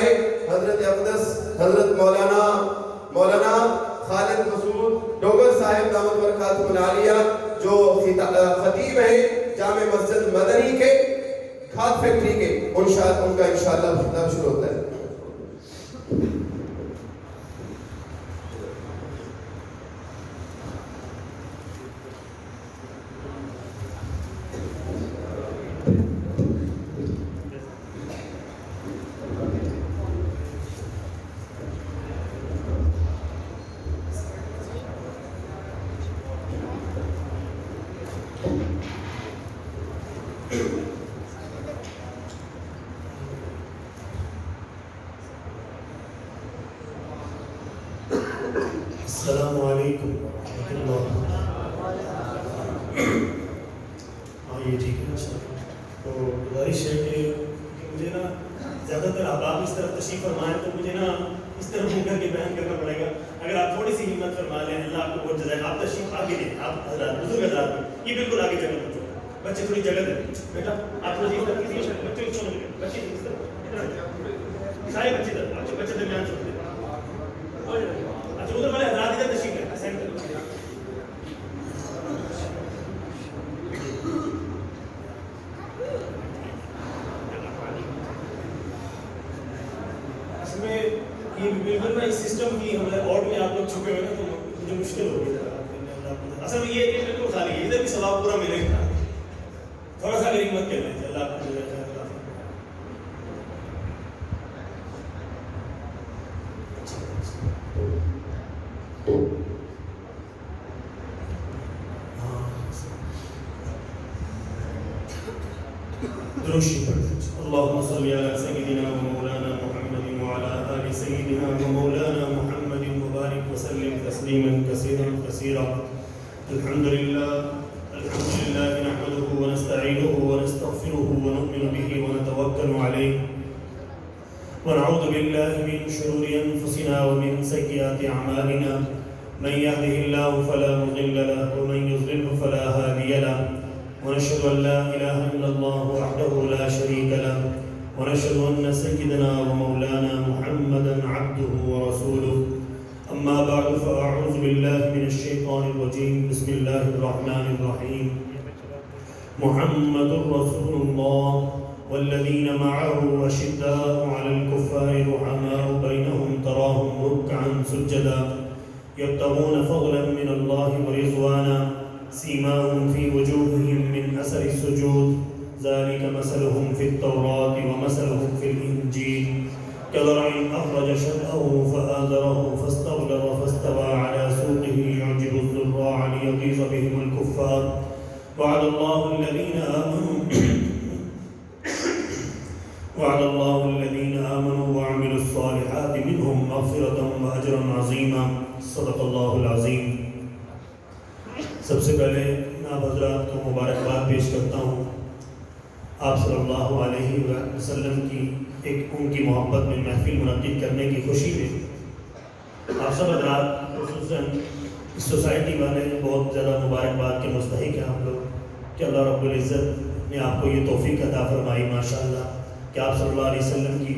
ہے حضرت اقدس حضرت مولانا خالد مسعود ڈوگر صاحب دامت برکاتہ العالیہ جو خطیب ہیں جامع مسجد مدنی کے کھاد فیکٹری کے، ان کا انشاءاللہ خطاب شروع ہوتا ہے۔ السلام علیکم ورحمۃ اللہ۔ ہاں یہ ٹھیک ہے سر، تو گزارش ہے کہ مجھے نا زیادہ تر آپ اس طرف تشریف فرمائیں تو مجھے نا اس طرف مل کر کے بیان کرنا پڑے گا۔ اگر آپ تھوڑی سی ہمت فرما لیں، اللہ آپ کو بہت جزائے۔ آپ تشریف آگے دیں، آپ حضرات بزرگ حضرات یہ بالکل آگے جگہ بچوں، بچے تھوڑی جگہ دیں بیٹا، آپ تھوڑی سی طرف کیجیے، بچوں اس طرح بچے اس طرح سارے بچے در بچے درمیان چھوڑ دیں۔ اچھا ادھر والے حضرات ادھر تشریف لیں سینٹر۔ اس میں یہ بالکل نا اس سسٹم کی ہمارے اور میں آپ لوگ چھپے ہوئے نا تو مجھے مشکل ہو گئی۔ اصل میں یہ بالکل خالی ہے، ادھر بھی ثواب پورا ملے گا، تھوڑا سا میری ہمت کر لیں اللہ آپ کو جزائے۔ اللهم صل على سيدنا ومولانا محمد وعلى آل سيدنا ومولانا محمد وبارك وسلم تسليما كثيرا كثيرا۔ الحمد لله نحمده ونستعينه ونستغفره ونؤمن به ونتوكل عليه ونعوذ بالله من شرور أنفسنا ومن سيئات أعمالنا، من يهده الله فلا مضل له ومن يضلل فلا هادي له، ونشهد أن لا إله إلا الله وحده لا شريك له، ونشهد أن سيدنا ومولانا محمدا عبده ورسوله۔ أما بعد فأعوذ بالله من الشيطان الرجيم، بسم الله الرحمن الرحيم۔ محمد رسول الله والذين معه أشداء على الكفار رحماء بينهم، تراهم ركعا سجدا يبتغون فضلا من الله ورضوانا، سيماهم في وجوههم من أثر السجود، ذلك مثلهم في التوراة ومثلهم في الإنجيل، كزرع أخرج شطأه فآزره فاستغلظ فاستوى على سوقه يعجب الزراع ليغيظ بهم الكفار، وعد الله الذين آمنوا وعملوا الصالحات منهم مغفرة وأجرا عظيما، صدق الله العظيم۔ سب سے پہلے جناب حضرات کو مبارکباد پیش کرتا ہوں آپ صلی اللہ علیہ وسلم کی ان کی محبت میں محفل منعقد کرنے کی خوشی میں۔ آپ سب حضرات خصوصاً اس سوسائٹی والے بہت زیادہ مبارکباد کے مستحق ہیں آپ لوگ کہ اللہ رب العزت نے آپ کو یہ توفیق عطا فرمائی ماشاءاللہ کہ آپ صلی اللہ علیہ وسلم کی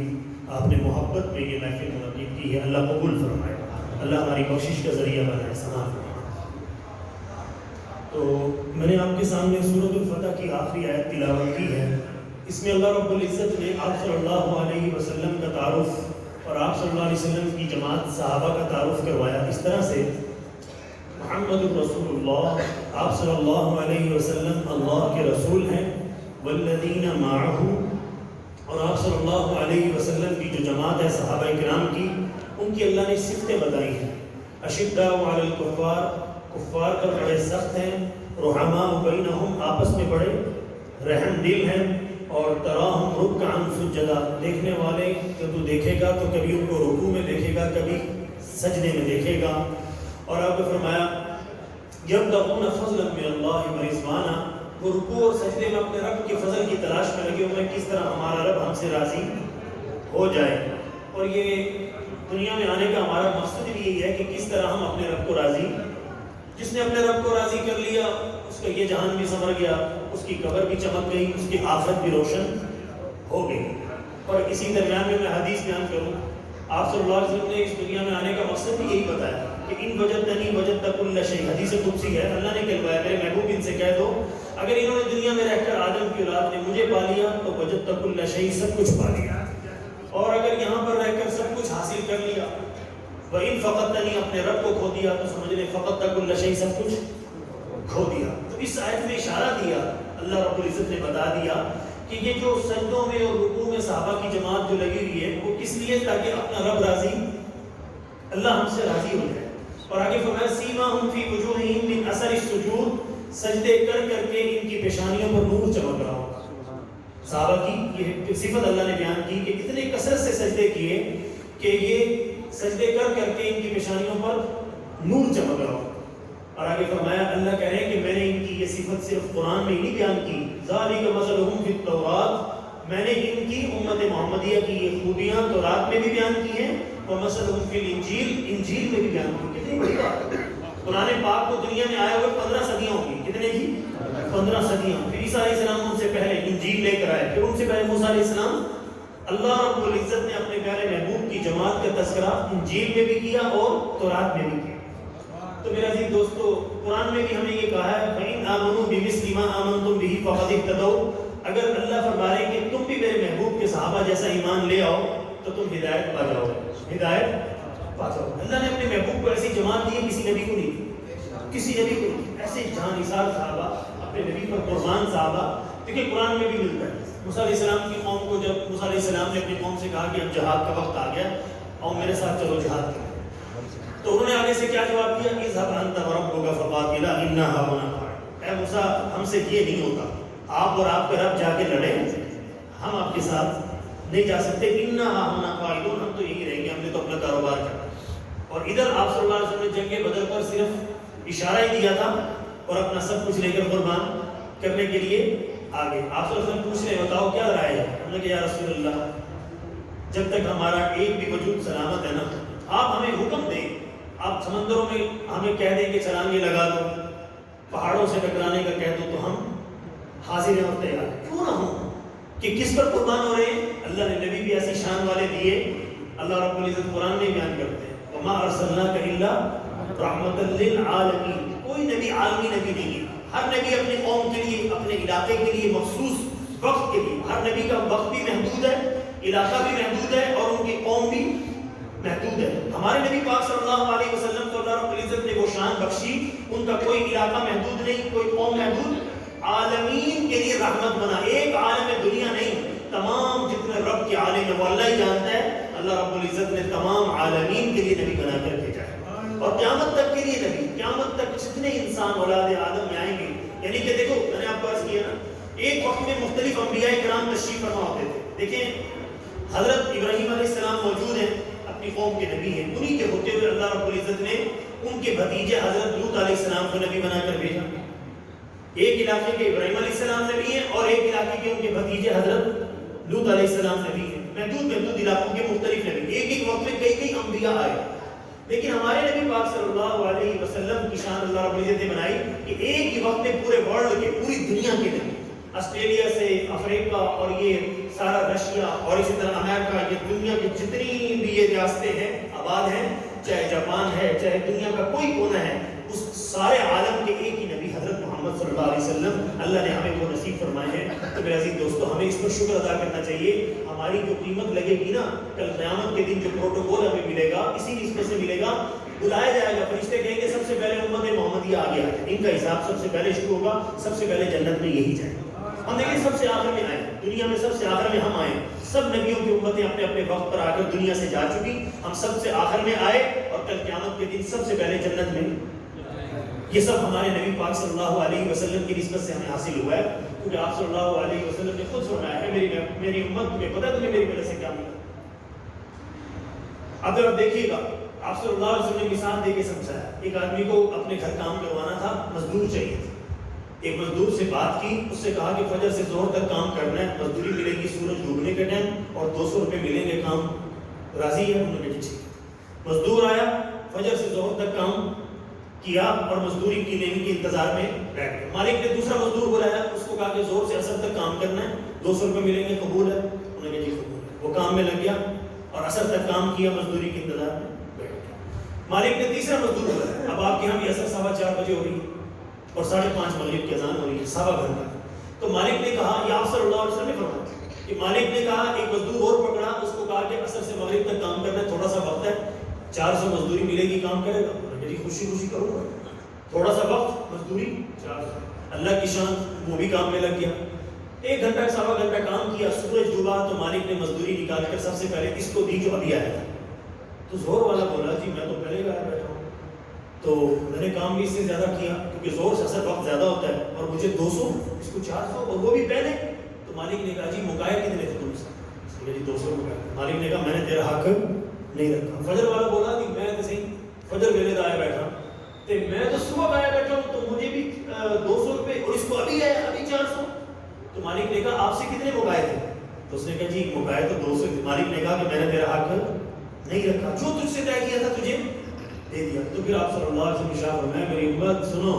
آپ نے محبت میں یہ محفل منعقد کی ہے۔ اللہ قبول فرمائے، اللہ ہماری بخشش کا ذریعہ بنائے، ثنا فرمائے۔ تو میں نے آپ کے سامنے سورۃ الفتح کی آخری آیت تلاوت کی ہے۔ اس میں اللہ رب العزت نے آپ صلی اللہ علیہ وسلم کا تعارف اور آپ صلی اللہ علیہ وسلم کی جماعت صحابہ کا تعارف کروایا اس طرح سے، محمد الرسول اللہ، آپ صلی اللہ علیہ وسلم اللہ کے رسول ہیں، والذین معہ، اور آپ صلی اللہ علیہ وسلم کی جو جماعت ہے صحابہ کرام کی، ان کی اللہ نے صفتیں بتائی ہیں۔ اشداء علی الکفار، کفار پر بڑے سخت ہیں، رحماء بینہم، آپس میں بڑے رحم دل ہیں، اور تراہم رکعا سجدا، دیکھنے والے جو تو دیکھے گا تو کبھی ان کو رکوع میں دیکھے گا، کبھی سجدے میں دیکھے گا۔ اور آپ نے فرمایا یبتغون فضلا من اللہ ورضوانا، وہ رکوع اور سجدے میں اپنے رب کے فضل کی تلاش میں لگے ہوئے کس طرح ہمارا رب ہم سے راضی ہو جائے۔ اور یہ دنیا میں آنے کا ہمارا مقصد بھی یہی ہے کہ کس طرح ہم اپنے رب کو راضی، جس نے اپنے رب کو راضی کر لیا اس کا یہ جہان بھی سنور گیا، اس کی قبر بھی چمک گئی، اس کی آخرت بھی روشن ہو گئی۔ اور اسی درمیان میں حدیث بیان آپ صلی اللہ علیہ وسلم نے اس دنیا میں آنے کا مقصد بھی یہی بتایا کہ ان وجدتنی وجدت کل شیء، حدیث قدسی ہے، اللہ نے کہلوایا میرے محبوب ان سے کہہ دو اگر انہوں نے دنیا میں رہ کر آدم کی اولاد نے مجھے پا لیا تو وجدت کل شیء، سب کچھ پا لیا، اور اگر یہاں پر رہ کر سب کچھ حاصل کر لیا، وَإِن فَقَدْتَنِي، اپنے رب کو کھو دیا تو سمجھ لیں فَقَدْتَ كُلَّ شَيْءٍ، سب کچھ کھو دیا۔ تو اس آیت میں اشارہ دیا، اللہ رب العزت نے بتا دیا کہ یہ جو سجدوں میں اور رکوع میں صحابہ کی جماعت جو لگی ہوئی ہے وہ کس لیے، تاکہ اپنا رب راضی، اللہ ہم سے راضی ہو جائے۔ اور آگے فرمایا سیماہم فی وجوہہم من اثر السجود، سجدے کر کر کے ان کی پیشانیوں پر نور چمک رہا ہو۔ صحابہ کی یہ صفت اللہ نے بیان کی کہ اتنے کثرت سے سجدے کیے کہ یہ سجدے کر کر کے ان کی پیشانیوں پر نور چمک رہا ہو۔ اور آگے فرمایا اللہ کہہ رہے ہیں کہ میں نے ان کی یہ صفت صرف قرآن میں ہی نہیں بیان کی، ذالک مثلہم فی التوراۃ، میں نے ان کی امت محمدیہ کی یہ خوبیاں تورات میں بھی بیان کی ہیں، ومثلہم فی الانجیل، انجیل میں بھی بیان کی۔ کتنی بڑی بات ہے، قرآن پاک کو دنیا میں آئے ہوئے 15 صدیاں ہوگی، کتنے جی 15 صدیاں۔ پھر عیسیٰ علیہ السلام ان سے پہلے انجیل لے کر آئے، پھر ان سے پہلے موسیٰ علیہ السلام۔ اللہ رب العزت نے اپنے پیارے محبوب کی جماعت کا تذکرہ انجیل میں بھی کیا اور تورات میں بھی کیا۔ تو میرے عزیز دوستو، قرآن میں بھی ہمیں یہ کہا ہے فَإِنْ آمَنُوا بِمِثْلِ مَا آمَنْتُمْ بِهِ فَقَدِ اهْتَدَوْا، اگر اللہ فرما رہے کہ تم بھی میرے محبوب کے صحابہ جیسا ایمان لے آؤ تو تم ہدایت پا جاؤ، ہدایت پا جاؤ۔ اللہ نے اپنے محبوب کو ایسی جماعت دی ہے کسی نبی کو نہیں دی، کسی نبی کو نہیں، ایسے جان نثار صحابہ، اپنے نبی پر قربان صحابہ۔ دیکھیں قرآن میں بھی ملتا ہے، موسیٰ علیہ السلام کی قوم کو جب موسیٰ علیہ السلام نے اپنی قوم سے کہا کہ اب جہاد کا وقت آ گیا اور میرے ساتھ چلو جہاد کریں، تو انہوں نے آگے سے کیا جواب دیا، اذهب انت وربك فقاتلا انا هاهنا قاعدون، اے موسیٰ ہم سے یہ نہیں ہوتا، آپ اور آپ کا رب جا کے لڑیں، ہم آپ کے ساتھ نہیں جا سکتے، انا هاهنا قاعدون، ہم تو یہی رہیں گے، ہم نے تو اپنا کاروبار کرنا۔ اور ادھر آپ صلی اللہ علیہ وسلم نے جنگ بدر پر صرف اشارہ ہی دیا تھا اور اپنا سب کچھ لے کر قربان کرنے کے لیے آگے۔ آپ صلی اللہ علیہ وسلم پوچھ رہے بتاؤ کیا رائے ہے، ہم نے کہا یا رسول اللہ جب تک ہمارا ایک بھی وجود سلامت ہے نا، آپ ہمیں حکم دیں، آپ سمندروں میں ہمیں کہہ دیں کہ چھلانگیں لگا دو، پہاڑوں سے ٹکرانے کا کہہ دو تو ہم حاضر ہیں اور تیار ہیں، کیوں نہ ہوں کہ کس پر قربان ہو رہے ہیں۔ اللہ نے نبی بھی ایسی شان والے دیے، اللہ رب العزت قرآن میں بیان کرتے ہیں وَمَا أَرْسَلْنَاكَ إِلَّا رَحْمَةً لِّلْعَالَمِينَ، کوئی نبی عالمی نبی نہیں ہے، ہر نبی اپنے قوم کے لیے، اپنے علاقے کے لیے، مخصوص وقت کے لیے، ہر نبی کا وقت بھی محدود ہے، علاقہ بھی محدود ہے اور ان کی قوم بھی محدود ہے۔ ہمارے نبی پاک صلی اللہ علیہ وسلم کو اللہ رب العزت نے وہ شان بخشی، ان کا کوئی علاقہ محدود نہیں، کوئی قوم محدود، عالمین کے لیے رحمت بنا، ایک عالم دنیا نہیں، تمام جتنے رب کے عالم ہے وہ اللہ ہی جانتا ہے، اللہ رب العزت نے تمام عالمین کے لیے نبی بنا کر بھیجا ہے، اور قیامت تک کے لیے نبی، قیامت تک جتنے انسان اولاد آدم میں آئیں گے، یعنی کہ دیکھو میں نے آپ کو عرض کیا نا، ایک وقت میں مختلف انبیاء کرام تشریف فرما ہوتے تھے۔ دیکھیں حضرت ابراہیم علیہ السلام موجود ہیں، اپنی قوم کے نبی ہیں، انہی کے ہوتے ہوئے اللہ رب العزت نے ان کے بھتیجے حضرت لوط علیہ السلام کو نبی بنا کر بھیجا۔ ایک علاقے کے ابراہیم علیہ السلام نبی ہیں اور ایک علاقے کے ان کے بھتیجے حضرت لوط علیہ السلام نبی ہیں، محدود علاقوں کے مختلف نبی، ایک ایک وقت میں کئی انبیاء آئے۔ لیکن ہمارے نبی پاک صلی اللہ علیہ وسلم کی شان اللہ رب العزت نے بنائی کہ ایک ہی وقت میں پورے ورلڈ کے، پوری دنیا کے نبی، آسٹریلیا سے افریقہ اور یہ سارا رشیا اور اسی طرح امریکہ، یہ دنیا کی جتنی بھی یہ ریاستیں ہیں آباد ہیں، چاہے جاپان ہے، چاہے دنیا کا کوئی کونا ہے، اس سارے عالم کے ایک ہی نبی حضرت محمد صلی اللہ علیہ وسلم اللہ نے ہمیں وہ نصیب فرمائے ہیں۔ تو میرے عزیز دوستو ہمیں اس پر شکر ادا کرنا چاہیے، ہماری جو قیمت لگے گی نا کل قیامت کے دن، جو پروٹوکول ہمیں ملے گا اسی نسبت سے ملے گا، بلایا جائے گا، فرشتے کہیں گے سب سے پہلے امت محمدیہ آگے آئے، ان کا حساب سب سے پہلے شروع ہوگا، سب سے پہلے جنت میں یہی جائے۔ ہم دیکھیں سب سے آخر میں آئے، دنیا میں سب سے آخر میں ہم آئے، سب نبیوں کی امتیں اپنے اپنے وقت پر آ کر دنیا سے جا چکی، ہم سب سے آخر میں آئے اور کل قیامت کے دن سب سے پہلے جنت میں۔ یہ سب ہمارے نبی پاک صلی اللہ علیہ وسلم کی نسبت سے ہمیں حاصل ہوا ہے، کیونکہ آپ صلی اللہ علیہ وسلم نے خود فرمایا ہے میری امت تمہیں پتہ ہے تمہیں میری وجہ سے کیا ملا۔ اگر آپ دیکھیے گا، آپ صلی اللہ علیہ وسلم نے مثال دے کے سمجھایا، ایک آدمی کو اپنے گھر کام کروانا تھا، مزدور چاہیے تھا، ایک مزدور سے بات کی، اس سے کہا کہ فجر سے ظہر تک کام کرنا ہے، مزدوری ملے گی سورج ڈوبنے کے ٹائم اور 200 روپے ملیں گے، کام راضی ہے؟ انہوں نے کہا ٹھیک۔ مزدور آیا، فجر سے ظہر تک کام کیا اور مزدوری کی لینے کے انتظار میں بیٹھ گیا۔ مالک نے دوسرا مزدور بلایا، اس کو کہا کہ زور سے عصر تک کام کرنا ہے، 200 روپے ملیں گے، قبول ہے؟ انہوں نے کہا جی قبول ہے۔ وہ کام میں لگ گیا، اور عصر تک کام کیا مزدوری کے انتظار میں بیٹھ گیا. مالک نے تیسرا مزدور بلایا. اب آپ کے یہاں بھی عصر 4:15 بجے ہو رہی ہے اور 5:30 مغرب کی اذان ہو رہی ہے، سوا گھنٹہ. تو مالک نے کہا، یہ آپ صلی اللہ علیہ وسلم نے فرمایا کہ مالک نے کہا ایک مزدور اور پکڑا، اس کو کہا کہ عصر سے مغرب تک کام کرنا ہے، تھوڑا سا وقت ہے، 400 مزدوری ملے گی، کام کرے گا؟ میری خوشی خوشی کروں گا، تھوڑا سا وقت، مزدوری 400. اللہ کی شان، وہ بھی کام میں لگ گیا. 1 گھنٹہ سوا گھنٹہ کام کیا، سورج ڈوبا تو مالک نے مزدوری نکال کر سب سے پہلے اس کو دی جو ابھی آیا تھا. تو زور والا بولا، جی میں تو پہلے گیا بیٹھا ہوں، تو میں نے کام بھی اس سے زیادہ کیا کیونکہ زور سے اثر وقت زیادہ ہوتا ہے، اور مجھے 200 اس کو 400 اور وہ بھی پہلے. تو مالک نے کہا، جی مکائے کتنے تھے تم سے؟ اس نے کہا جی 200 مکائے. مالک نے کہا میں نے تیرا حق نہیں رکھا. فجر والا بولا کہ میں تو صحیح فجر ویلے آیا بیٹھا تے میں تو صبح آیا بیٹھا ہوں، تو مجھے بھی 200 روپے اور اس کو ابھی آیا ابھی 400. تو مالک نے کہا آپ سے کتنے مکائے تھے؟ تو اس نے کہا جی مکائے تو 200. مالک نے کہا کہ میں نے تیرا حق نہیں رکھا، جو تجھ سے طے کیا تھا تجھے دے دیا. تو پھر آپ صلی اللہ علیہ وسلم ارشاد فرمایا، میری امت سنو،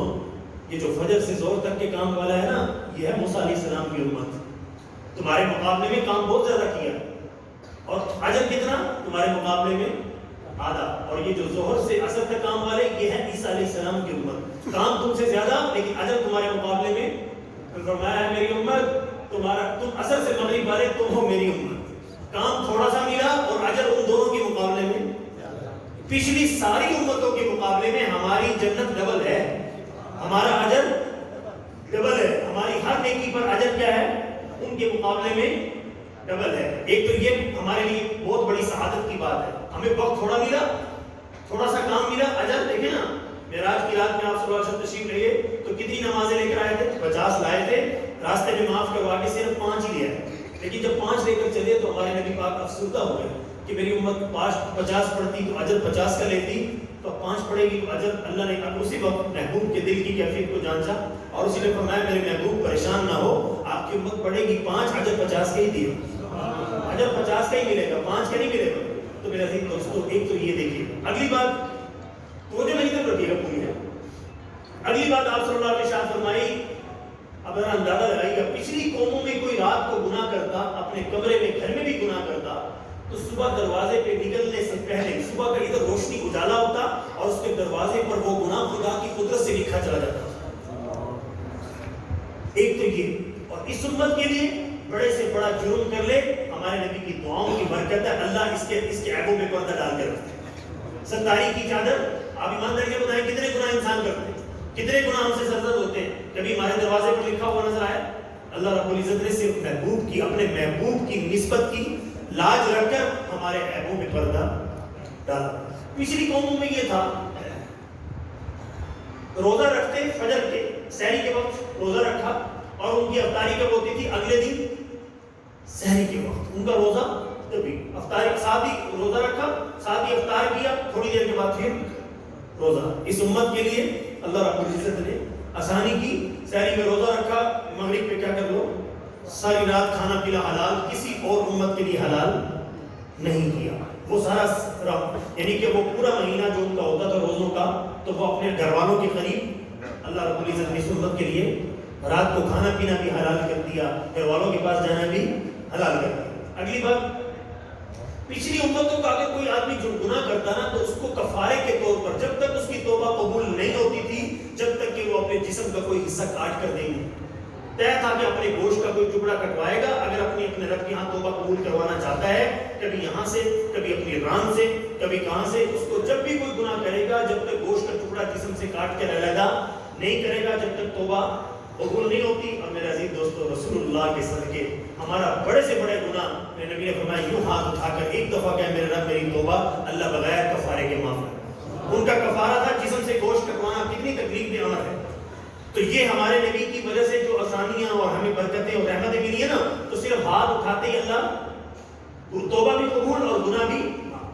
یہ جو فجر سے زور تک کے کام والا ہے نا، یہ ہے موسیٰ علیہ السلام کی امت. تمہارے مقابلے میں کام بہت زیادہ کیا اور اجر کتنا؟ تمہارے مقابلے میں آدھا. اور یہ جو ظہر سے عصر تک کام والے، یہ ہے عیسیٰ علیہ السلام کی امت. کام تم سے زیادہ لیکن اجر تمہارے مقابلے میں. فرمایا ہے میری امت، تم عصر سے مغرب والے تم ہو میری امت. کام تھوڑا سا ملا اور اجر ان دونوں کے مقابلے میں. پچھلی ساری امتوں کے مقابلے میں ہماری جنت ڈبل ہے، ہمارا اجر ڈبل ہے. ہماری ہر نیکی پر اجر کیا ہے؟ ان کے مقابلے میں ڈبل ہے. ایک تو یہ ہمارے لیے بہت بڑی سعادت کی بات ہے، ہمیں وقت تھوڑا ملا، تھوڑا سا کام ملا، اجر. دیکھیں نا، معراج کی رات میں آپ صلی اللہ علیہ وسلم تشریف لے گئے تو کتنی نمازیں لے کر آئے تھے؟ 50 لائے تھے، راستے میں معاف کروا کے صرف 5 ہی لے آئے. لیکن جب 5 لے کر چلے تو ہمارے نبی پاک افسردہ ہو گئے کہ میری امت 50 پڑھتی تو اجر 50 کا لیتی، تو 5 پڑھے گی تو اجر. اللہ نے اب اسی وقت محبوب کے دل کی کیفیت کو جانچا اور اسی نے فرمایا میرے محبوب پریشان نہ ہو، آپ کی امت پڑھے گی 5، اجر 50 کا ہی دیے، اجر 50 کا ہی ملے گا، 5 کا نہیں ملے گا. تو میرے عزیز دوستو، ایک تو یہ دیکھیے. اگلی بات تو جو نہیں کر رکھیے گا پوری ہے. اگلی بات آپ صلی اللہ علیہ وسلم فرمائی، اب ذرا اندازہ لگائیے گا، پچھلی قوموں میں کوئی رات کو گناہ کرتا، اپنے کمرے میں گھر میں بھی گناہ کرتا، تو صبح دروازے پہ نکلنے سے پہلے صبح کا ادھر روشنی اجالا ہوتا اور اس کے دروازے پر وہ گناہ خدا کی قدرت سے لکھا چلا جاتا. ایک تو یہ. اور اس امت کے لیے بڑے سے بڑا جرم کر لے، ہمارے نبی کی دعاؤں کی برکت ہے، اللہ اس کے عیبوں میں پردہ ڈال کر رکھتے ہیں. ستاری کی چادر. آپ ایمانداری سے بتائیں کتنے گناہ انسان کرتے ہیں، کتنے گناہ ہم سے سرزد ہوتے ہیں. کبھی ہمارے دروازے پر لکھا ہوا نظر آیا؟ اللہ رب العزت نے صرف محبوب کی، اپنے محبوب کی نسبت کی لاج رکھ کر ہمارے عیبوں میں پردہ ڈالا. پچھلی قوموں میں یہ تھا، روزہ رکھتے فجر کے سحری کے وقت روزہ رکھا اور ان کی افطاری کب ہوتی تھی؟ اگلے دن سحری کے وقت. ان کا روزہ تبھی افطاری ساتھ ہی روزہ رکھا، ساتھ ہی افطار کیا، تھوڑی دیر کے بعد پھر روزہ. اس امت کے لیے اللہ رب العزت نے آسانی کی. سحری میں روزہ رکھا، مغرب پہ کیا کر لو، ساری رات کھانا پینا حلال، کسی اور امت کے لیے حلال نہیں کیا. وہ سارا یعنی کہ وہ پورا مہینہ جو ان کا ہوتا تھا روزوں کا، تو وہ اپنے گھر والوں کے قریب اللہ رب العزت نے اس امت کے لیے رات کو کھانا پینا بھی حلال کر دیا، گھر والوں کے پاس جانا بھی حلال کر دیا. اگلی بات، پچھلی امتوں کا اگر کوئی آدمی جو گناہ کرتا نا تو اس کو کفارے کے طور پر جب تک اس کی توبہ قبول نہیں ہوتی تھی، جب تک کہ وہ اپنے جسم کا کوئی حصہ کاٹ کر دیں گے. طے تھا کہ اپنے گوشت کا کوئی ٹکڑا کٹوائے گا اگر اپنے رب کے ہاں توبہ قبول کروانا چاہتا ہے. کبھی یہاں سے، کبھی اپنی ران سے، کبھی کہاں سے. اس کو جب بھی کوئی گناہ کرے گا، جب تک گوشت کا ٹکڑا جسم سے کاٹ کے علیحدہ نہیں کرے گا، جب تک توبہ قبول نہیں ہوتی. اور میرے عزیز دوستو، رسول اللہ کے صدقے ہمارا بڑے سے بڑے گناہ، میرے نبی نے فرمایا یوں ہاتھ اٹھا کر ایک دفعہ کہ میرے رب میری توبہ، اللہ بغیر کفارے کے معاف کر. ان کا کفارہ تھا جسم سے گوشت کٹوانا. کتنی تکلیف دہ عمل ہے. تو یہ ہمارے نبی کی وجہ سے جو آسانیاں اور ہمیں برکتیں اور رحمتیں ملی ہیں نا، تو صرف ہاتھ اٹھاتے ہی اللہ توبہ بھی قبول اور گناہ بھی.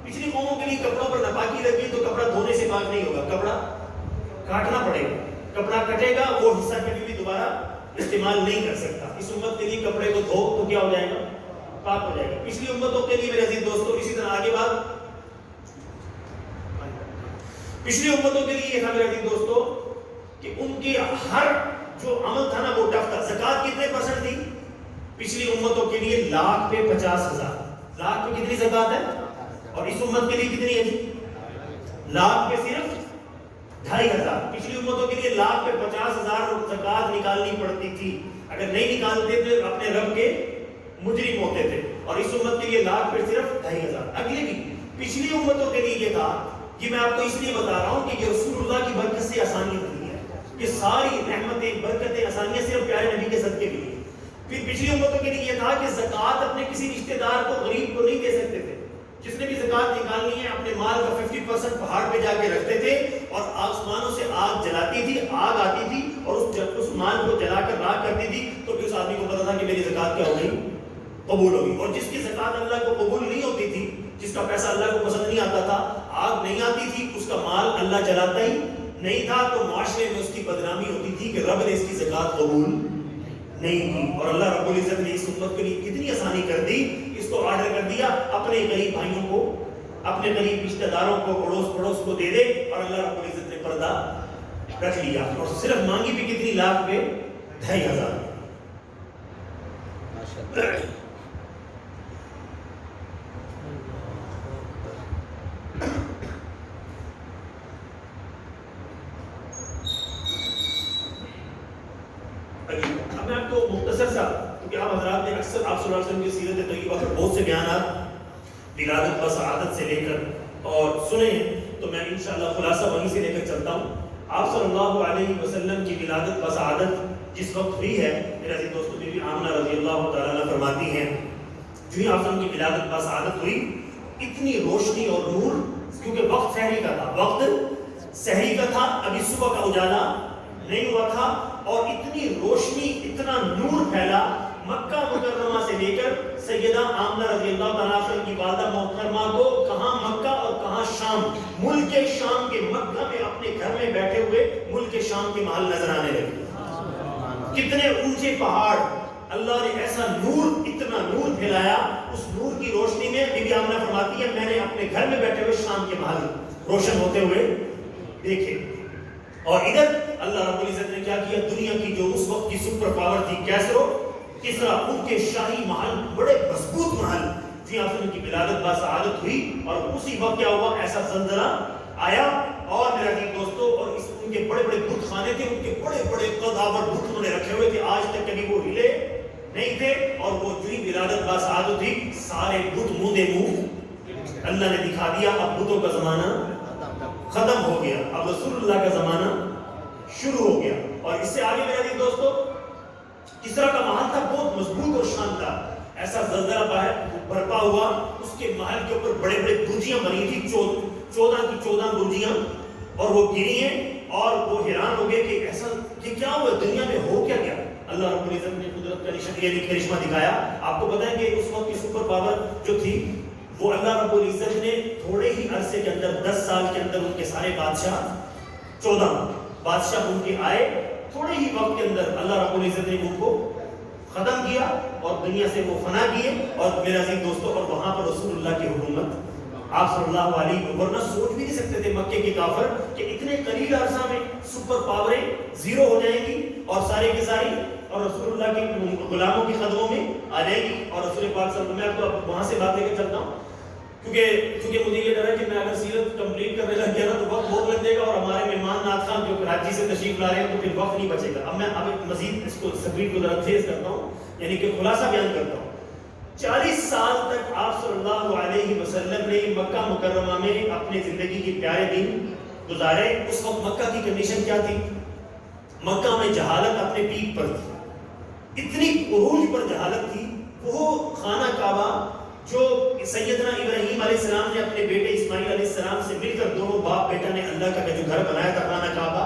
پچھلی قوموں کے لیے کپڑوں پر ناپاکی لگی تو کپڑا دھونے سے پاک نہیں ہوگا، کپڑا کاٹنا پڑے گا. کپڑا کٹے گا، وہ حصہ کبھی بھی دوبارہ استعمال نہیں کر سکتا. اس امت کے لیے کپڑے کو دھو تو کیا ہو جائے گا؟ پاک ہو جائے گا. پچھلی امتوں کے لیے میرے عزیز دوستو اسی طرح آگے بات، پچھلی امتوں کے لیے یہ تھا میرے عزیز دوستو کہ ان کی ہر جو عمل تھا نا وہ ٹف تھا. زکوٰۃ کتنے % تھی؟ پچھلی امتوں کے لیے 1,00,000 پہ 50,000. لاکھ پہ کتنی زکوٰۃ ہے؟ اور اس امت کے لیے کتنی ہے جی؟ لاکھ پہ صرف 2500. پچھلی امتوں کے لیے لاکھ پہ 50,000 زکات نکالنی پڑتی تھی. اگر نہیں نکالتے تھے اپنے رب کے مجرم ہوتے تھے. اور اس امت کے لیے لاکھ پہ صرف 2500. اگلی بھی پچھلی امتوں کے لیے یہ تھا کہ میں آپ کو اس لیے بتا رہا ہوں کہ یہ رسول اللہ کی برکت سے آسانیت ہوئی ہے. یہ ساری رحمتیں برکتیں آسانیاں صرف پیارے نبی کے صدقے کے لیے. پھر پچھلی امتوں کے لیے یہ تھا کہ زکات اپنے کسی رشتہ دار کو غریب کو نہیں دے سکتے تھے. جس نے بھی زکات نکالنی ہے اپنے مال کا 50% پہاڑ پہ جا کے رکھتے تھے اور آسمانوں سے آگ جلاتی تھی, آگ آتی تھی اور اس مال کو جلا کر راکھ کرتی تھی. تو پھر اس آدمی کو پتا تھا کہ میری زکات کیا ہو گئی, قبول ہوگی. اور جس کی زکات اللہ کو قبول نہیں ہوتی تھی, جس کا پیسہ اللہ کو پسند نہیں آتا تھا, آگ نہیں آتی تھی, اس کا مال اللہ جلاتا ہی نہیں تھا, تو معاشرے میں اس کی بدنامی ہوتی تھی کہ رب نے اس کی زکات قبول نہیں کی. اور اللہ رب العزت نے اس امت کے لیے کتنی آسانی کر دی, اس کو آرڈر کر دیا اپنے غریب بھائیوں کو, اپنے غریب رشتہ داروں کو, پڑوس کو دے دے. اور اللہ رب العزت نے پردہ رکھ لیا. اور صرف مانگی بھی کتنی, لاکھ پہ 2500. اب میں آپ کو مختصر سا, کیونکہ آپ حضرات نے اکثر آپ صلی اللہ علیہ وسلم کی سیرت طیبہ پر بہت سے بیانات ولادت و سعادت سے لے کر اور سنے, تو میں انشاءاللہ خلاصہ وہیں سے لے کر چلتا ہوں. آپ صلی اللہ علیہ وسلم کی ولادت و سعادت جس وقت ہوئی ہے, میرے عزیز دوستو, بی بی آمنہ رضی اللہ تعالیٰ عنہ فرماتی ہیں, جو ہی آپ صلی اللہ علیہ وسلم کی ولادت و سعادت ہوئی, اتنی روشنی اور نور, کیونکہ وقت سحری کا تھا, وقت سحری کا تھا, ابھی صبح کا اجالا نہیں ہوا تھا, اور اتنی روشنی, اتنا نور پھیلا مکہ مکرمہ سے لے کر سیدہ آمنہ رضی اللہ تعالیٰ عنہ کی والدہ محترمہ کو کہاں مکہ اور کہاں شام, ملک شام کے مکہ میں اپنے گھر میں بیٹھے ہوئے ملک شام کے محل نظر آنے لگے. کتنے اونچے پہاڑ, اللہ نے ایسا نور, اتنا نور پھیلایا. اس نور کی روشنی میں بی بی آمنہ فرماتی ہے میں نے اپنے گھر میں بیٹھے ہوئے شام کے محل روشن ہوتے ہوئے دیکھے. اور ادھر اللہ رب العزت نے کیا کیا, دنیا کی جو اس وقت کی سپر پاور تھی کیسرو کسرا, ان کے شاہی محل, بڑے مضبوط محل, جی آپ کی ولادت با سعادت ہوئی. اور اسی وقت کیا ہوا, ایسا زلزلہ آیا. اور میرے عزیز دوستو, اور اس ان کے بڑے بڑے بت خانے تھے, ان کے بڑے بڑے قداور بت انہوں نے رکھے ہوئے تھے, آج تک کبھی وہ ہلے نہیں تھے. اور وہ جو ہی ولادت با سعادت ہوئی, سارے بت منہ دے منہ اللہ نے دکھا دیا. اب بتوں کا زمانہ ختم ہو گیا, اب رسول اللہ کا زمانہ شروع ہو گیا. اور اس سے آگے میرے عزیز دوستو, کسرا کا محل تھا بہت مضبوط اور شاندار, ایسا زلزلہ برپا ہوا, اس کے محل کے اوپر بڑے بڑے برجیاں بنی تھی, 14 کی 14 برجیاں, اور وہ گری ہیں. اور وہ حیران ہو گئے کہ ایسا یہ کیا ہوا, دنیا میں ہو کیا گیا. اللہ رب العزت نے قدرت کا کرشمہ دکھایا. آپ کو پتہ ہے کہ اس وقت کی سپر پاور جو تھی, وہ اللہ رب العزت نے تھوڑے ہی عرصے کے اندر, 10 سال کے اندر ان کے سارے بادشاہ, 14 بادشاہ ان کے آئے, تھوڑے ہی وقت کے اندر اللہ رب العزت نے ان کو ختم کیا اور دنیا سے وہ فنا کیے. اور میرے عزیز دوستو, اور وہاں پر رسول اللہ کی حکومت آپ صلی اللہ علیہ وسلم, ورنہ سوچ بھی نہیں سکتے تھے مکے کے کافر کہ اتنے قلیل عرصہ میں سپر پاوریں زیرو ہو جائیں گی اور سارے کی ساری, اور رسول اللہ کے غلاموں کی قدموں میں آ جائے گی. اور رسول پاک صلی اللہ علیہ وسلم, میں آپ کو وہاں سے بات لے کے چلتا ہوں, کیونکہ مجھے یہ ڈر ہے کہ میں اگر سیرت کمپلیٹ کرنے لگ گیا نا تو وقت بہت لگ جائے گا, اور ہمارے مہمان نات خان جو کراچی سے تشریف لا رہے ہیں تو پھر وقت نہیں بچے گا. اب میں مزید اس کو سبریٹ کو ذرا تیز کرتا ہوں, یعنی کہ خلاصہ بیان کرتا ہوں. 40 سال تک آپ صلی اللہ علیہ وسلم نے مکہ مکرمہ میں اپنے زندگی کے پیارے دن گزارے. اس وقت مکہ کی کنڈیشن کیا تھی, مکہ میں جہالت اپنے پیک پر تھی, اتنی عروج پر جہالت تھی. وہ خانہ کعبہ جو سیدنا ابراہیم علیہ السلام نے اپنے بیٹے اسماعیل علیہ السلام سے مل کر, دونوں باپ بیٹا نے اللہ کا جو گھر بنایا تھا خانہ کعبہ,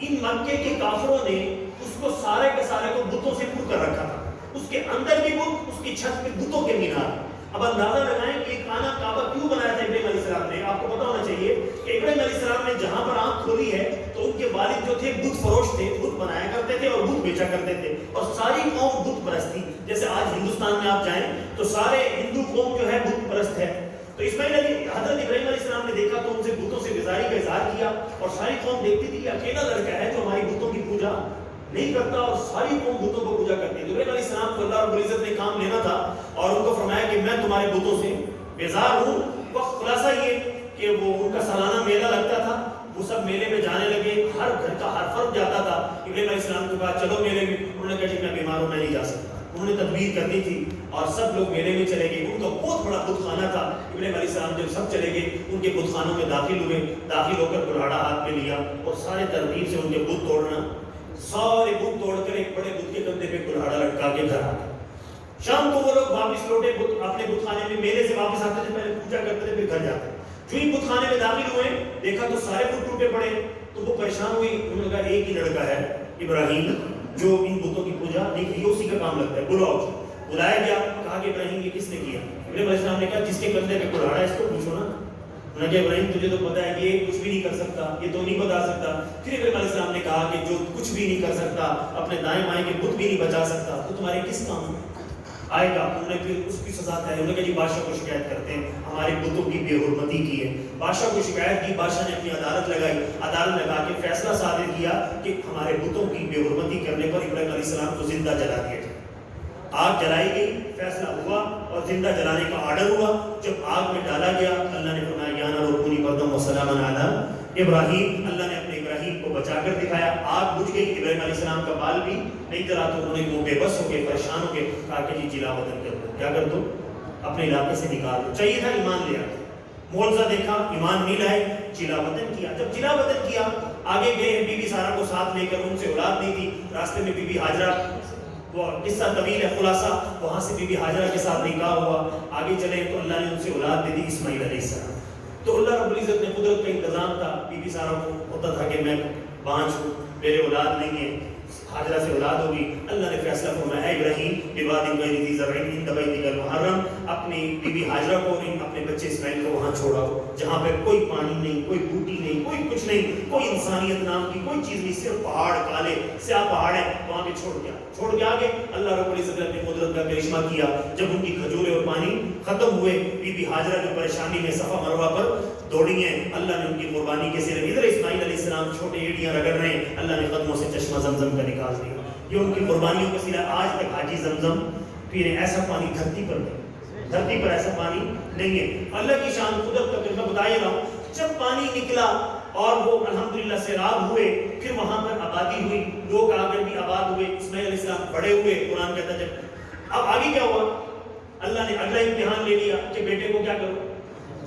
ان مکے کے کافروں نے اس کو سارے کے سارے کو بتوں سے پور کر رکھا تھا. اس کے اندر بھی بت, اس کی چھت پہ بتوں کے مینار. اب اندازہ لگائیں کہ خانہ کعبہ کیوں بنایا تھا ابراہیم علیہ السلام نے. آپ کو پتا ہونا چاہیے کہ ابراہیم علیہ السلام نے جہاں پر آنکھ کھولی ہے تو ان کے والد جو تھے بت فروش تھے, بت بنایا کرتے تھے اور بت بیچا کرتے تھے, اور ساری قوم بت پرست تھی. جیسے آج ہندوستان میں آپ جائیں تو سارے ہندو قوم جو ہے بت پرست ہے. تو اسماعیل علی حضرت ابراہیم علیہ السلام نے دیکھا تو ان سے بتوں سے بیزاری کا اظہار کیا, اور ساری قوم دیکھتی تھی کہ اکیلا لڑکا ہے جو ہماری بتوں کی پوجا نہیں کرتا, اور ساری قوم بتوں کو پوجا کرتی ہے. ابراہیم علیہ السلام کو اللہ رب العزت نے کام لینا تھا, اور ان کو فرمایا کہ میں تمہارے بتوں سے بیزار ہوں, وقت خلاصہ یہ کہ وہ ان کا سالانہ میلہ لگتا تھا، وہ سب میلے میں جانے لگے، ہر گھر کا ہر فرد جاتا تھا۔ ابراہیم علیہ السلام کے بعد چلو میلے میں، انہوں نے کہا جی میں بیمار ہوں، میں نہیں جا سکتا۔ انہوں نے تدبیر کرنی تھی اور سب لوگ میلے میں چلے گئے۔ ان کا بہت بڑا بت خانہ تھا۔ ابراہیم علیہ السلام جب سب چلے گئے ان کے بت خانوں میں داخل ہوئے، داخل ہو کر کلہاڑا ہاتھ میں لیا اور سارے ترتیب سے ان کے بت توڑنا، سارے بت توڑ کر ایک بڑے بت کے کندھے پہ کلہاڑا لٹکا کے گھر آ گئے۔ شام کو وہ لوگ واپس لوٹے، اپنے بت خانے میں میلے سے واپس آتے تھے، پہلے پوجا کرتے تھے پھر گھر جاتے۔ جو ہی بت خانے میں داخل ہوئے دیکھا تو سارے بت ٹوٹے پڑے، تو وہ پریشان ہوئی۔ انہوں نے کہا ایک ہی لڑکا ہے ابراہیم جو ان بتوں کی پوجا نہیں کی، اسی کا کام لگتا ہے، بلاؤ۔ بلایا گیا، کہا کہ ابراہیم یہ کس نے کیا؟ ابراہیم علیہ السلام نے کہا جس کے کندھے پہ کلہاڑا ہے اس کو پوچھو نا۔ انہوں نے کہا ابراہیم تجھے تو پتا ہے کہ یہ کچھ بھی نہیں کر سکتا، یہ تو نہیں بتا سکتا۔ پھر ابراہیم علیہ السلام نے کہا کہ جو کچھ بھی نہیں کر سکتا، اپنے دائیں بائیں کے بت بھی نہیں بچا سکتا، تو تمہارے کس کام آئے گا؟ انہوں نے پھر اس کی سزا طے، انہوں نے کہا جی بادشاہ کو شکایت کرتے ہیں، ہمارے بتوں کی بے حرمتی کی ہے۔ بادشاہ کو شکایت کی، بادشاہ نے اپنی عدالت لگائی، عدالت لگا کے فیصلہ صادر کیا کہ ہمارے بتوں کی بے حرمتی کرنے پر ابراہیم علیہ السلام کو زندہ جلا دیا جائے۔ آگ جلائی گئی، فیصلہ ہوا اور زندہ جلانے کا آرڈر ہوا۔ جب آگ میں ڈالا گیا اللہ نے فرمایا یا نار کونی بردم وسلاما علی ابراہیم، اللہ نے اپنے ابراہیم کو بچا کر دکھایا۔ آگ بجھ گئی، ابراہیم علیہ السلام کا بال بھی نہیں جلا، تو انہوں نے وہ بے بس ہو کے پریشان ہو کے کہا کہ جی جلا وطن کر دو، کیا کر دو؟ اپنے علاقے سے نکال دو۔ چاہیے تھا ایمان لے آتے، معجزہ دیکھا، ایمان نہیں لائے، جلا وطن کیا۔ جب جلا وطن کیا آگے گئے، بی بی سارا کو ساتھ لے کر، ان سے اولاد نہیں تھی، راستے میں بی بی ہاجرہ، وہ قصہ طویل ہے، خلاصہ وہاں سے بی بی ہاجرہ کے ساتھ نکاح ہوا، آگے چلے تو اللہ نے ان سے اولاد دے دی اسماعیل علیہ السلام۔ تو اللہ رب العزت نے قدرت کا انتظام تھا، بی بی سارا کو ہوتا تھا کہ میں بانجھ ہوں، میرے اولاد نہیں ہے، ہاجرہ سے اولاد ہوگی۔ اللہ نے فیصلہ فرمایا اے ابراہیم بواد غیر ذی زرع عند بیتک المحرم، اپنی بی بی ہاجرہ کو اور اپنے بچے اسماعیل کو وہاں چھوڑاؤ جہاں پہ کوئی پانی نہیں، کوئی بوٹی نہیں، کوئی کچھ نہیں، کوئی انسانیت نام کی کوئی چیز نہیں، صرف پہاڑ، کالے سیاہ پہاڑ ہیں، وہاں پہ چھوڑ کے آگے اللہ رب العزت نے اپنی قدرت کا کرشمہ کیا۔ جب ان کی کھجورے اور پانی ختم ہوئے، بی بی ہاجرہ جو پریشانی میں صفا مروہ پر دوڑی ہیں، اللہ نے ان کی قربانی کے صرف ادھر اسماعیل علیہ السلام چھوٹے ایڑیاں رگڑ رہے ہیں، اللہ نے قدموں سے چشمہ زمزم کا نکال دیا۔ یہ ان کی قربانیوں کا سلا، آج تک حاجی زمزم پی رہے۔ ایسا پانی دھرتی پر نہیں، دھرتی پر ایسا پانی نہیں ہے۔ اللہ کی شان قدرت کا میں بتا رہا ہوں، جب پانی نکلا اور وہ الحمدللہ سیلاب ہوئے، پھر وہاں پر آبادی ہوئی، لوگ آ کر بھی آباد ہوئے، اسماعیل علیہ السلام بڑے ہوئے، قرآن کہتا ہے جب اب آگے کیا ہوا، اللہ نے اگلا امتحان لے لیا کہ بیٹے کو کیا کرو،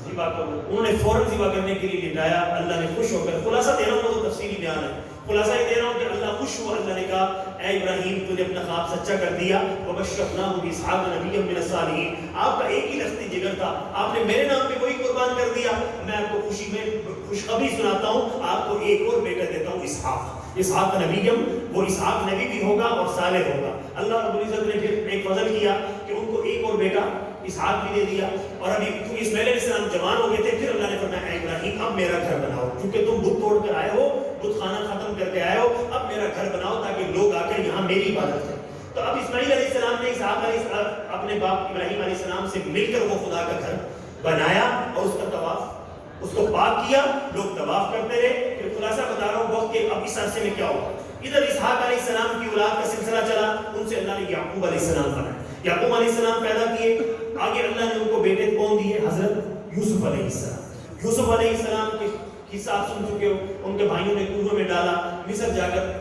ذبح کرو۔ انہوں نے فوراً ذبح کرنے کے لیے لٹایا، اللہ نے خوش ہو کر، خلاصہ دے رہا ہوں تو تفصیلی بیان ہے، خلاصہ یہ دے رہا ہوں کہ اللہ خوش ہوا، اللہ نے کہا اے ابراہیم تو نے اپنا خواب سچا کر دیا، وبشرناہ باسحاق نبیا من الصالحین، آپ کا ایک ہی لفظ جگر تھا، آپ نے میرے نام پہ وہی قربان کر دیا، میں آپ کو خوشی میں خوشخبری سناتا ہوں، آپ کو ایک اور بیٹا دیتا ہوں اسحاق، اسحاق نبیم، وہ اسحاق نبی بھی ہوگا اور صالح ہوگا۔ اللہ رب العزت نے پھر ایک فضل کیا کہ ان کو ایک اور بیٹا اسحاق بھی دے دیا، اور ابھی کیونکہ اسماعیل علیہ السلام جوان ہو گئے تھے، پھر اللہ نے فرمایا اے ابراہیم اب میرا گھر بناؤ، کیونکہ تم بت توڑ کر آئے ہو، بت خانہ ختم کر کے آئے ہو، اب میرا گھر بناؤ تاکہ لوگ آ کر یہاں میری عبادت کریں۔ تو اب اسماعیل علیہ السلام نے اسحاق علیہ السلام اپنے باپ ابراہیم علیہ السلام سے مل کر وہ خدا کا گھر بنایا اور اس کا طواف، اس کو پاک کیا، لوگ طواف کرتے رہے۔ پھر خلاصہ بتا رہا ہوں وقت کہ اب اس عرصے میں کیا ہوا، ادھر اسحاق علیہ السلام کی اولاد کا سلسلہ چلا، ان سے اللہ نے یعقوب علیہ السلام بنایا، یعقوب علیہ السلام پیدا کیے، آگے اللہ نے ان کو بیٹے کون دیے، حضرت یوسف علیہ السلام۔ یوسف علیہ السلام کے قصہ آپ سن چکے ہو، ان کے بھائیوں نے کنویں میں ڈالا، مصر جا کر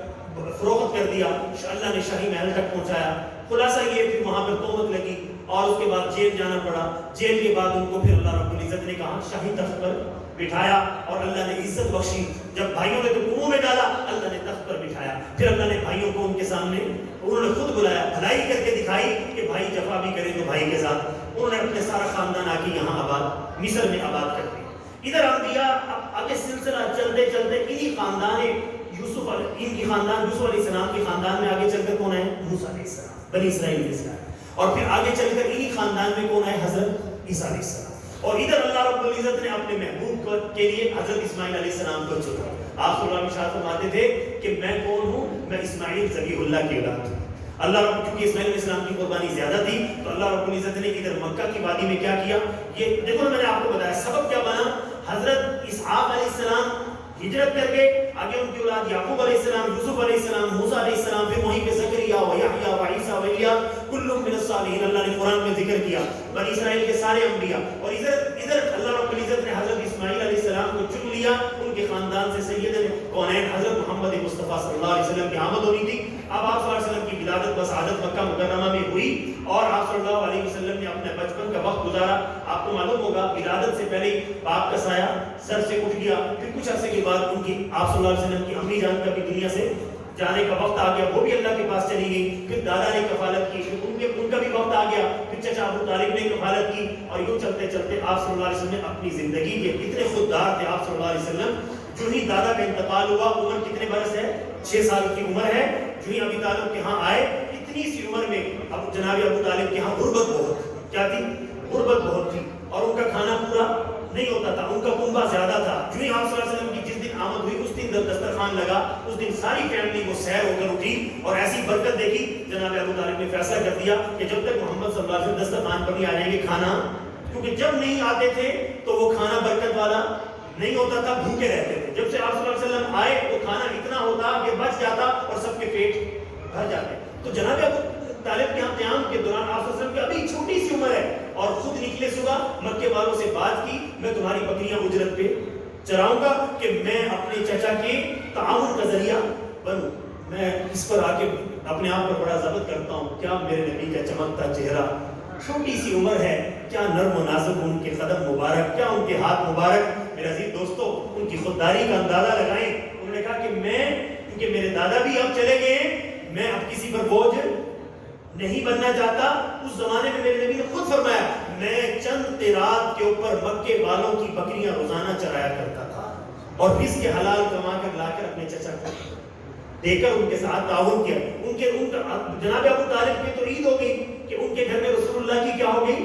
فروخت کر دیا، اللہ نے شاہی محل تک پہنچایا۔ خلاصہ یہ پھر وہاں پر تہمت لگی اور اس کے بعد جیل جانا پڑا، جیل کے بعد ان کو پھر اللہ رب العزت نے کہا شاہی تخت پر بٹھایا اور اللہ نے عزت بخشی۔ جب بھائیوں نے تو کنویں میں ڈالا، اللہ نے تخت پر بٹھایا، پھر اللہ نے بھائیوں کو ان کے سامنے انہوں نے خود بلایا، بھلائی کر کے دکھائی کہ بھائی جفا بھی کرے تو بھائی کے ساتھ، انہوں نے اپنے سارا خاندان آ کے یہاں آباد مصر میں آباد کر دیا۔ ادھر انبیاء اب آگے سلسلہ چلتے چلتے انہی خاندان یوسف ان کی خاندان یوسف علیہ السلام کے خاندان میں آگے چل کر کون ہے، موسیٰ علیہ السلام، بنی اسرائیل کے ساتھ، اور پھر آگے چل کر انہی خاندان میں کون ہے، حضرت عیسیٰ علیہ السلام۔ اور ادھر اللہ رب العزت نے اپنے محبوب کے لیے حضرت اسماعیل علیہ السلام کو چنا۔ آپ صلی اللہ علیہ وسلم فرماتے تھے کہ میں کون ہوں، میں اسماعیل ذبیح اللہ کی اولاد ہوں۔ اللہ رب کیونکہ اسماعیل علیہ السلام کی قربانی زیادہ تھی تو اللہ رب العزت نے ادھر مکہ کی وادی میں کیا کیا، یہ دیکھو نا، میں نے آپ کو بتایا سبب کیا بنا، حضرت اسحاق علیہ السلام ہجرت کر کے آگے ان کی اولاد یعقوب علیہ السلام، یوسف علیہ السلام، موسیٰ علیہ السلام، پھر وہیں پہ زکریا و یحییٰ و عیسیٰ و الیاس کل من الصالحین، اللہ نے قرآن میں ذکر کیا بنی اسرائیل کے سارے انبیاء، اور ادھر اللہ رب کونین حضرت محمد مصطفیٰ صلی اللہ علیہ وسلم کی آمد ہونی تھی. اب آپ صلی اللہ علیہ وسلم کی ولادت بسعادت مکہ مکرمہ میں ہوئی اور آپ صلی اللہ علیہ وسلم نے اپنے بچپن کا وقت گزارا. آپ کو معلوم ہوگا ولادت سے پہلے باپ کا سایہ سر سے اٹھ گیا, پھر کچھ عرصے کے بعد ان کی آپ صلی اللہ علیہ وسلم کی امی جان کا بھی دنیا سے جانے کا وقت آ گیا, وہ بھی اللہ کے پاس چلی گئی. پھر دادا نے کفالت کی, پھر ان کا بھی وقت آ گیا, پھر چچا ابو طالب نے کفالت کی, اور یوں چلتے چلتے آپ صلی اللہ علیہ وسلم نے اپنی زندگی کے اتنے خوددار تھے آپ صلی اللہ علیہ وسلم. جو ہی دادا کا انتقال ہوا, عمر کتنے برس ہے, 6 سال کی عمر ہے, جو ہی ابی طالب کے ہاں آئے, اتنی سی عمر میں اب جناب ابو طالب کے ہاں غربت بہت کیا تھی, غربت بہت تھی, اور ان کا کھانا پورا نہیں ہوتا تھا, ان کا کنبہ زیادہ تھا. جو ہی آپ صلی اللہ علیہ وسلم کی جس دن آمد ہوئی اس دن دسترخوان لگا, اس دن ساری فیملی کو سیر ہو کر اٹھی اور ایسی برکت دیکھی. جناب ابو طالب نے فیصلہ کر دیا کہ جب تک محمد صلی اللہ علیہ وسلم دسترخوان پر نہیں آ جائیں گے کھانا, کیونکہ جب نہیں آتے تھے تو وہ کھانا برکت والا نہیں ہوتا تھا, بھوکے رہتے تھے. جب سے آپ صلی اللہ علیہ وسلم آئے تو کھانا اتنا ہوتا کہ بچ جاتا اور سب کے پیٹ بھر جاتے. تو جناب ابو طالب کے یہاں قیام کے دوران آپ صلی اللہ علیہ وسلم کی ابھی چھوٹی سی عمر ہے اور خود نکلے صبح, مکے والوں سے بات کی, میں تمہاری بکریاں اجرت پہ چراؤں گا کہ میں اپنے چچا کے تعاون کا ذریعہ بنوں. میں اس پر آ کے اپنے آپ پر بڑا ضبط کرتا ہوں, کیا میرے نبی کا چمکتا چہرہ, چھوٹی سی عمر ہے, کیا نرم و نازک ان کے قدم مبارک, کیا ان کے ہاتھ مبارک. میرے عزیز دوستو, ان کی خودداری کا اندازہ لگائیں. انہوں نے کہا کہ میں, کیونکہ میرے دادا بھی اب چلے گئے, میں اب کسی پر بوجھ نہیں بننا چاہتا. اس زمانے میں میرے نبی نے خود فرمایا, میں چند قیرات کے اوپر مکے والوں کی بکریاں روزانہ چرایا کرتا تھا اور پھر اس کے حلال کما کر لا کر اپنے چچا کو دے کر ان کے ساتھ تعاون کیا. جناب ابو طالب کی تو عید ہو گئی کہ ان کے گھر میں رسول اللہ کی کیا ہو گئی,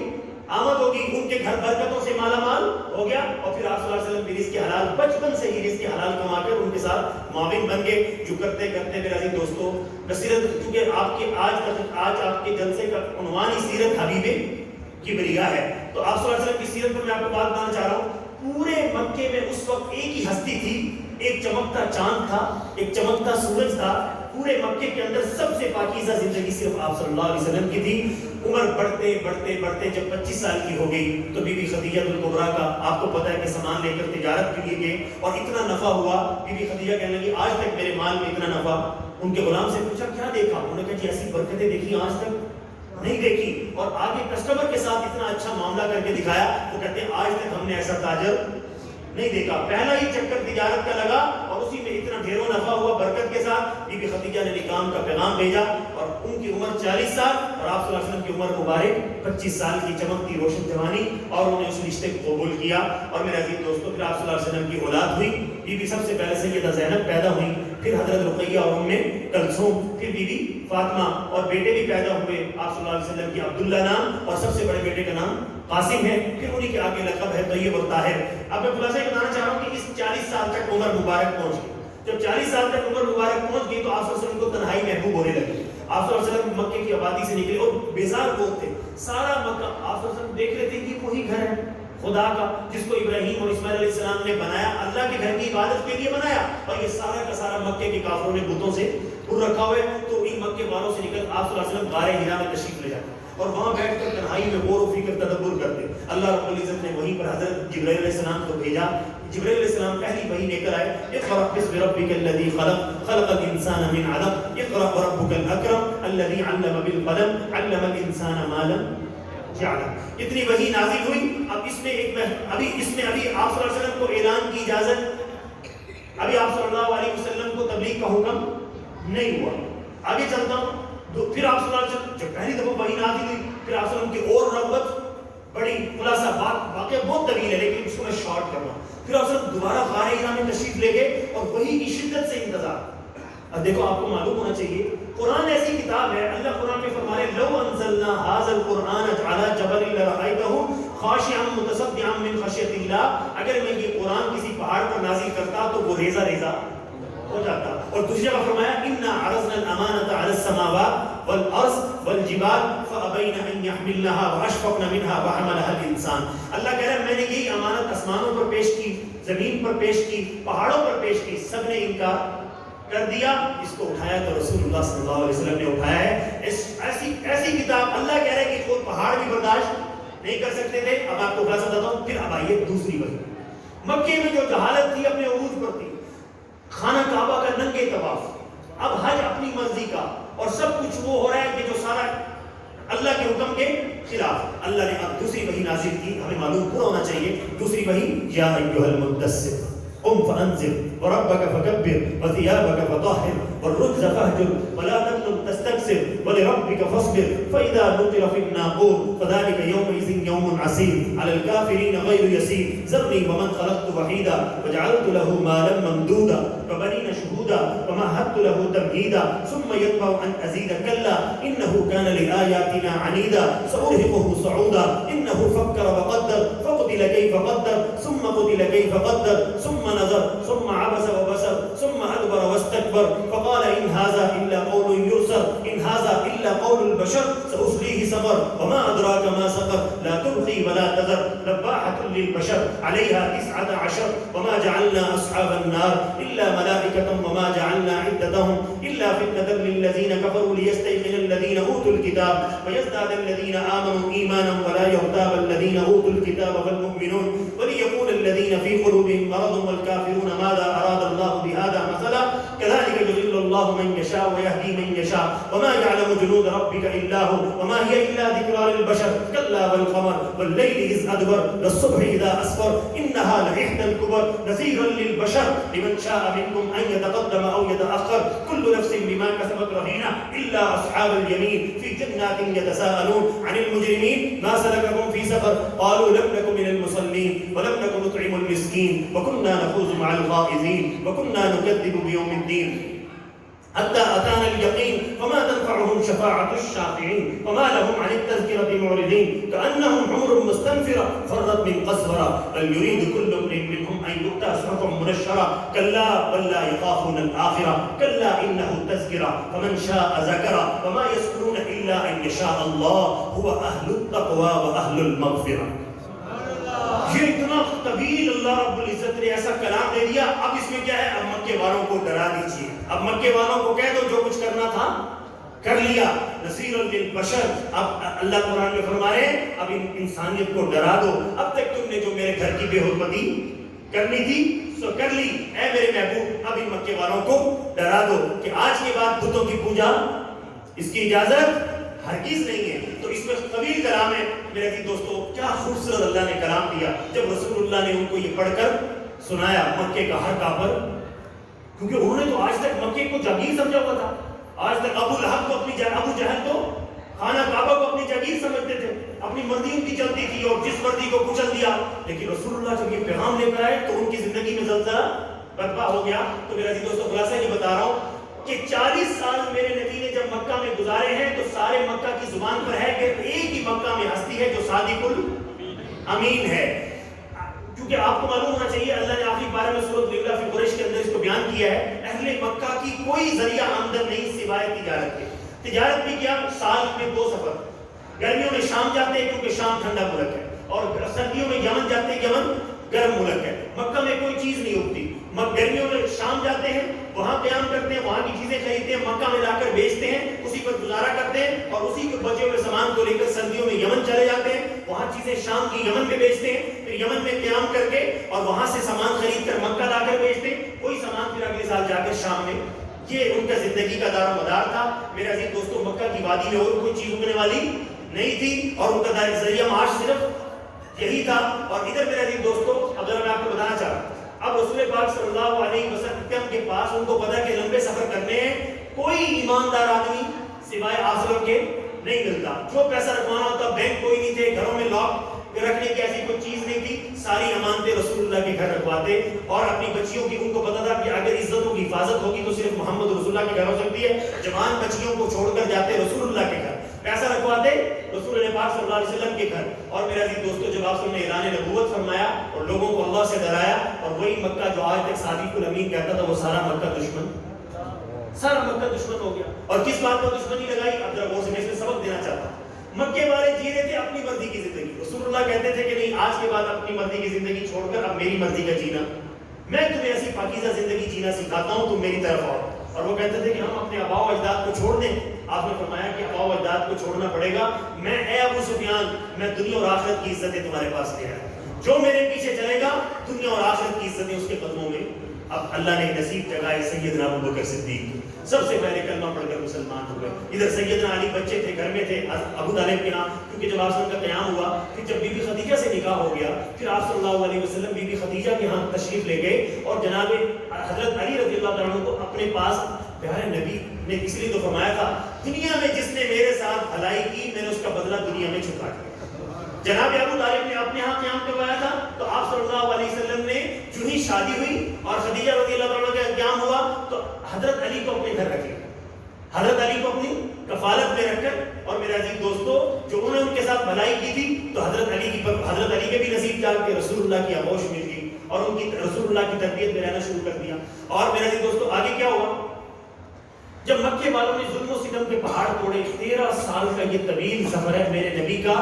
آمد ہوگی, ان کے گھر برکتوں سے مالا مال ہو گیا. اور پھر آپ صلی اللہ علیہ وسلم بھی رزق حلال, بچپن سے ہی رزق حلال کما کر ان کے ساتھ معاون بن گئے. جو کرتے کرتے میرے عزیز دوستو, بصیرت, کیونکہ آپ کے آج آپ کے جلسے کا عنوان ہی سیرت حبیب کبریا ہے, تو آپ صلی اللہ علیہ وسلم کی سیرت پر میں آپ کو بات بتانا چاہ رہا ہوں. پورے مکے میں اس وقت ایک ہی ہستی تھی, ایک چمکتا چاند تھا, ایک چمکتا سورج تھا. پورے مکے کے اندر سب سے پاکیزہ زندگی صرف آپ صلی اللہ علیہ وسلم کی تھی. عمر بڑھتے بڑھتے بڑھتے جب 25 سال کی ہو گئی تو بی بی خدیجہ الکبریٰ کا آپ کو پتہ ہے کہ سامان لے کر تجارت کے لیے گئے اور اتنا نفع ہوا. بی بی خدیجہ کہنے لگی, آج تک میرے مال میں اتنا نفع. ان کے غلام سے پوچھا کیا دیکھا, انہوں نے کہا جی ایسی برکتیں دیکھی آج تک نہیں دیکھی. اور آگے کسٹمر کے ساتھ اتنا اچھا معاملہ کر کے دکھایا. تو کہتے ہیں آج تک ہم نے ایسا تاجر نہیں دیکھا. پہلا ہی چکر تجارت کا لگا اور اسی میں اتنا ڈھیروں نفع ہوا برکت کے ساتھ. بی بی خدیجہ نے نکام کا پیغام بھیجا اور ان کی عمر 40 سال اور آپ صلی اللہ علیہ وسلم کی عمر مبارک 25 سال کی چمکتی روشن جوانی, اور انہوں نے اس رشتے کو قبول کیا. اور میرے عزیز دوستو, پھر آپ صلی اللہ علیہ وسلم کی اولاد ہوئی. بی بی سب سے پہلے سیدہ زینب پیدا ہوئی, پھر حضرت رقیہ اور ام کلثوم, پھر بی بی فاطمہ, اور بیٹے بھی پیدا ہوئے. آپ صلی اللہ علیہ وسلم کی عبداللہ نام اور سب سے بڑے بیٹے کا نام قاسم ہے. پھر انہی کے آگے لقب ہے طیب اور طاہر. اب میں خلاصہ یہ بتانا چاہ رہا ہوں کہ اس 40 سال تک عمر مبارک پہنچ گئی. جب 40 سال تک عمر مبارک پہنچ گئی تو آپ صلی اللہ علیہ وسلم کو تنہائی محبوب ہونے لگی. آپ صلی اللہ علیہ وسلم مکے کی آبادی سے نکلے اور بیزار لوگ تھے. سارا مکہ آپ صلی اللہ علیہ وسلم دیکھ رہے تھے کہ وہی گھر ہے خدا کا جس کو ابراہیم اور اسماعیل علیہ السلام نے بنایا, اللہ کے گھر کی عبادت کے لیے بنایا, اور یہ سارا کا سارا مکے کے کافروں نے بتوں سے پر رکھا ہوا ہے. تو ان مکے والوں سے نکل آپ صلی اللہ علیہ وسلم غار حرا میں تشریف لے جاتے اور وہاں بیٹھ کر تنہائی میں غور و فکر تدبر کرتے. اللہ رب العزت نے وہیں پر حضرت جبرائیل علیہ السلام کو بھیجا. جبرائیل علیہ السلام پہلی وحی لے کر آئے, اقرأ باسم ربک الذی خلق خلق الانسان من علق اقرأ وربک الاکرم الذی علم بالقلم علم الانسان ما لم یعلم. اتنی وحی نازل ہوئی. اب اس میں ابھی آپ صلی اللہ علیہ وسلم کو اعلان کی اجازت, ابھی آپ صلی اللہ علیہ وسلم کو تبلیغ کا حکم نہیں ہوا. آگے چلتا ہوں. تو پھر آپ صلی اللہ علیہ وسلم جب پہلی دفعہ وحی نازل ہوئی, پھر آپ صلی اللہ علیہ وسلم کی اور رغبت بڑی. خلاصہ بات واقعہ بہت طویل ہے لیکن اس کو میں شارٹ کرنا. پھر آپ صلی اللہ علیہ وسلم دوبارہ غار حرا میں تشریف لے گئے اور وحی کی شدت سے انتظار. اب دیکھو آپ کو معلوم ہونا چاہیے قرآن ایسی کتاب ہے, اللہ قرآن میں فرما رہے لو انزلنا هذا القرآن على جبل لرأيته خاشعا متصدعا من خشیۃ اللہ. اگر میں یہ قرآن کسی پہاڑ پر نازل کرتا تو وہ ریزہ ریزہ ہو جاتا. اور دوسری جگہ فرمایا انا عرضنا الامانة على السماوات والارض والجبال فابین ان يحملنها واشفقن منها وحملها الانسان. اللہ کہہ رہا ہے میں نے یہی امانت آسمانوں پر پیش کی, زمین پر پیش کی, پہاڑوں پر پیش کی, سب نے انکار کر دیا. اس کو اٹھایا تو رسول اللہ صلی اللہ علیہ وسلم نے اٹھایا ہے. ایسی کتاب اللہ کہہ رہا ہے کہ خود پہاڑ بھی برداشت نہیں کر سکتے تھے. اب آپ کو خلاصہ بتاتا ہوں. پھر اب آئیے دوسری وحی. مکے میں جو جہالت تھی اپنے عروج پر تھی, خانہ کعبہ کا ننگے طواف، اب حج اپنی مرضی کا، اور سب کچھ وہ ہو رہا ہے کہ جو سارا اللہ کے حکم کے خلاف۔ اللہ نے اب دوسری وحی نازل کی، ہمیں معلوم پورا ہونا چاہیے۔ دوسری وحی، یا ایھا المدثر قم فانذر وربك فكبر وثيابك فطهر والرجز فاهجر ولا تمنن تستكثر ولربك فاصبر فإذا نقر في الناقور فذلك يومئذ يوم عسير على الكافرين غير يسير ذرني ومن خلقت وحيدا وجعلت له مالا ممدودا وبنين شهودا ومهدت له تمهيدا ثم يطمع أن أزيد كلا إنه كان لآياتنا عنيدا سأرهقه صعودا إنه فكر وقدر فقتل كيف قدر ثم قتل كيف قدر ثم نظر ثم عبس وبصر ثم أدبر واستكبر فقال إن هذا إلا قول يرسل إن هذا إلا قول البشر سأصليه سقر وما أدراك ما سقر لا تبقي ولا تذر لواحة للبشر عليها 19 وما جعلنا أصحاب النار إلا ملائكة وما جعلنا عدتهم إلا فتنة للذين كفروا ليستيقن الذين أوتوا الكتاب ويزداد الذين آمنوا إيمانا ولا يرتاب الذين أوتوا الكتاب والمؤمنون وليقول الذين في قلوبهم مرض والكافرون ماذا أراد الله بهذا مثلا كذلك يضل الله من يشاء ويهدي من يشاء وما يعلم جنود ربك إلا هو وما هي إلا ذكرى للبشر كلا والقمر والليل إذ أدبر والصبح إذا أسفر إنها لإحدى الكبر نذيرا للبشر لمن شاء منكم أن يتقدم أو يتأخر كل نفس بما كسبت رهينة إلا أصحاب اليمين في جنات يتساءلون عن المجرمين ما سلككم في سقر قالوا لم نكن من المصلين ولم نكن نطعم المسكين وكنا نخوض مع الخائضين وكنا نكذب بيوم الدين حتى أتانا اليقين فما تنفعهم شفاعة الشافعين وما لهم عن التذكرة معرضين كأنهم حمر مستنفرة فرت من قسورة بل يريد كل امرئ منهم أن يؤتى صحفا منشرة كلا بل لا يخافون الآخرة كلا إنه تذكرة فمن شاء ذكر وما يذكرون إلا أن يشاء الله هو أهل التقوى وأهل المغفرة۔ یہ اتنا طویل اللہ رب العزت نے ایسا کلام دے دیا، اب اس میں کیا ہے؟ اب مکے والوں کو ڈرا دیجیے، اب مکے والوں کو کہہ دو جو کچھ کرنا تھا کر لیا، نذیر للبشر۔ اب اللہ قرآن میں فرما رہے ہیں اب انسانیت کو ڈرا دو، اب تک تم نے جو میرے گھر کی بے حرمتی کرنی تھی سو کر لی، اے میرے محبوب اب ان مکے والوں کو ڈرا دو کہ آج کے بعد بتوں کی پوجا اس کی اجازت ہرگز نہیں ہے۔ تو اس میں طویل کلام ہے میرے عزیز دوستو، کیا خوبصورت اللہ نے کلام دیا جب رسول اللہ نے ان کو یہ پڑھ کر سنایا مکے کا ہر کافر، کیونکہ انہوں نے تو آج تک مکے کو جاگیر سمجھا ہوا تھا، آج تک ابو لہب کو ابو جہل تو خانہ کعبہ کو اپنی جاگیر سمجھتے تھے، اپنی مرضی ان کی چلتی تھی اور جس مرضی کو کچل دیا۔ لیکن رسول اللہ جب یہ پیغام لے کر آئے تو ان کی زندگی میں زلزلہ برپا ہو گیا۔ تو میرے عزیز دوستو خلاصہ یہ بتا رہا ہوں کہ 40 سال میرے نبی نے جب مکہ میں گزارے ہیں تو سارے مکہ کی زبان پر ہے کہ ایک ہی مکہ میں ہستی ہے جو صادق الامین ہے۔ کیونکہ آپ کو معلوم ہونا چاہیے اللہ نے آخری پارے میں سورۃ الإعراف فی قریش کے اندر اس کو بیان کیا ہے، اہل مکہ کی کوئی ذریعہ آمدن نہیں سوائے تجارت کے۔ تجارت بھی کیا؟ سال میں 2 سفر، گرمیوں میں شام جاتے ہیں کیونکہ شام ٹھنڈا ملک ہے، اور سردیوں میں یمن جاتے ہیں، یمن گرم ملک ہے۔ مکہ میں کوئی چیز نہیں اگتی، گرمیوں میں شام جاتے ہیں، وہاں قیام کرتے ہیں، وہاں کی چیزیں خریدتے ہیں، مکہ میں لا کر بیچتے ہیں، اسی پر گزارا کرتے ہیں، اور اسی کے بچے ہوئے سامان کو لے کر سردیوں میں یمن چلے جاتے ہیں، وہاں چیزیں شام کی یمن میں بیچتے ہیں، پھر یمن میں قیام کر کے اور وہاں سے سامان خرید کر مکہ لا کر بیچتے ہیں، وہی سامان پھر اگلے سال جا کر شام میں۔ یہ ان کا زندگی کا دار و مدار تھا۔ میرے عزیز دوستوں مکہ کی وادی میں اور کوئی چیز اگنے والی نہیں تھی اور ان کا ذریعہ معاش صرف یہی تھا۔ اور ادھر میرے عزیز دوستوں اگر میں آپ کو بتانا چاہتا ہوں، اب رسول پاک صلی اللہ علیہ وسلم کے پاس ان کو پتا کہ لمبے سفر کرنے ہیں، کوئی ایماندار آدمی سوائے آسروں کے نہیں ملتا۔ جو پیسہ رکھوانا ہوتا بینک کوئی نہیں تھے، گھروں میں لاک رکھنے کی ایسی کوئی چیز نہیں تھی، ساری امانتیں رسول اللہ کے گھر رکھواتے، اور اپنی بچیوں کی ان کو پتا تھا کہ اگر عزتوں کی حفاظت ہوگی تو صرف محمد رسول اللہ کے گھر ہو سکتی ہے۔ جوان بچیوں کو چھوڑ کر جاتے رسول اللہ کے گھر، پیسہ رکھواتے رسول پاک صلی اللہ علیہ وسلم کے گھر۔ اور میرے عزیز دوستو جب آپ نے اعلان نبوت فرمایا اور لوگوں کو اللہ سے ڈرایا، اور وہی مکہ جو آج تک صادق الامین کہتا تھا وہ سارا مکہ دشمن ہو گیا۔ اور کس بات پر دشمنی لگائی؟ اب ذرا غور سے میں اس میں سبق دینا چاہتا ہوں۔ مکے والے جی رہے تھے اپنی مرضی کی زندگی، رسول اللہ کہتے تھے کہ نہیں آج کے بعد اپنی مرضی کی زندگی چھوڑ کر اب میری مرضی کا جینا، میں تمہیں ایسی پاکیزہ زندگی جینا سکھاتا ہوں، تم میری طرف آؤ۔ اور وہ کہتے تھے کہ ہم اپنے آباء و اجداد کو چھوڑ دیں۔ آپ نے فرمایا کہ آباء و اجداد کو چھوڑنا پڑے گا، میں اے ابو سفیان میں دنیا اور آخرت کی عزتیں تمہارے پاس لے آیا، جو میرے پیچھے چلے گا دنیا اور آخرت کی عزتیں اس کے قدموں میں اب اللہ نے نصیب جگائے سیدنا ابو بکر صدیق، سب سے پہلے کلمہ پڑھ کر مسلمان ہوئے. ادھر سیدنا علی بچے تھے، گھر میں تھے ابو طالب کے نام، کیونکہ جب آپ صلی اللہ علیہ وسلم کا قیام ہوا، پھر جب بی بی خدیجہ سے نکاح ہو گیا، پھر آپ صلی اللہ علیہ وسلم بی بی خدیجہ کے ہاں تشریف لے گئے اور جناب حضرت علی رضی اللہ عنہ کو اپنے پاس. پیارے نبی نے اس لیے تو فرمایا تھا دنیا میں جس نے میرے ساتھ بھلائی کی میں نے اس کا بدلہ دنیا میں چکا دیا. جناب ابو طالب نے اپنے ہاں قیام کروایا تھا، تو آپ صلی اللہ علیہ وسلم نے جو ہی شادی ہوئی اور خدیجہ رضی اللہ عنہ کا قیام ہوا تو حضرت علی کو اپنے گھر رکھ لیا، حضرت علی کو اپنی کفالت میں رکھ کر. اور میرے عزیز دوستو جو انہوں نے ان کے ساتھ بھلائی کی تھی تو حضرت علی کے بھی نصیب جاگ کے رسول اللہ کی آغوش مل گئی اور ان کی رسول اللہ کی تربیت میں رہنا شروع کر دیا. اور میرے عزیز دوستو آگے کیا ہوا؟ جب مکے والوں نے ظلم و ستم کے پہاڑ توڑے، 13 سال کا یہ طویل سفر ہے میرے نبی کا،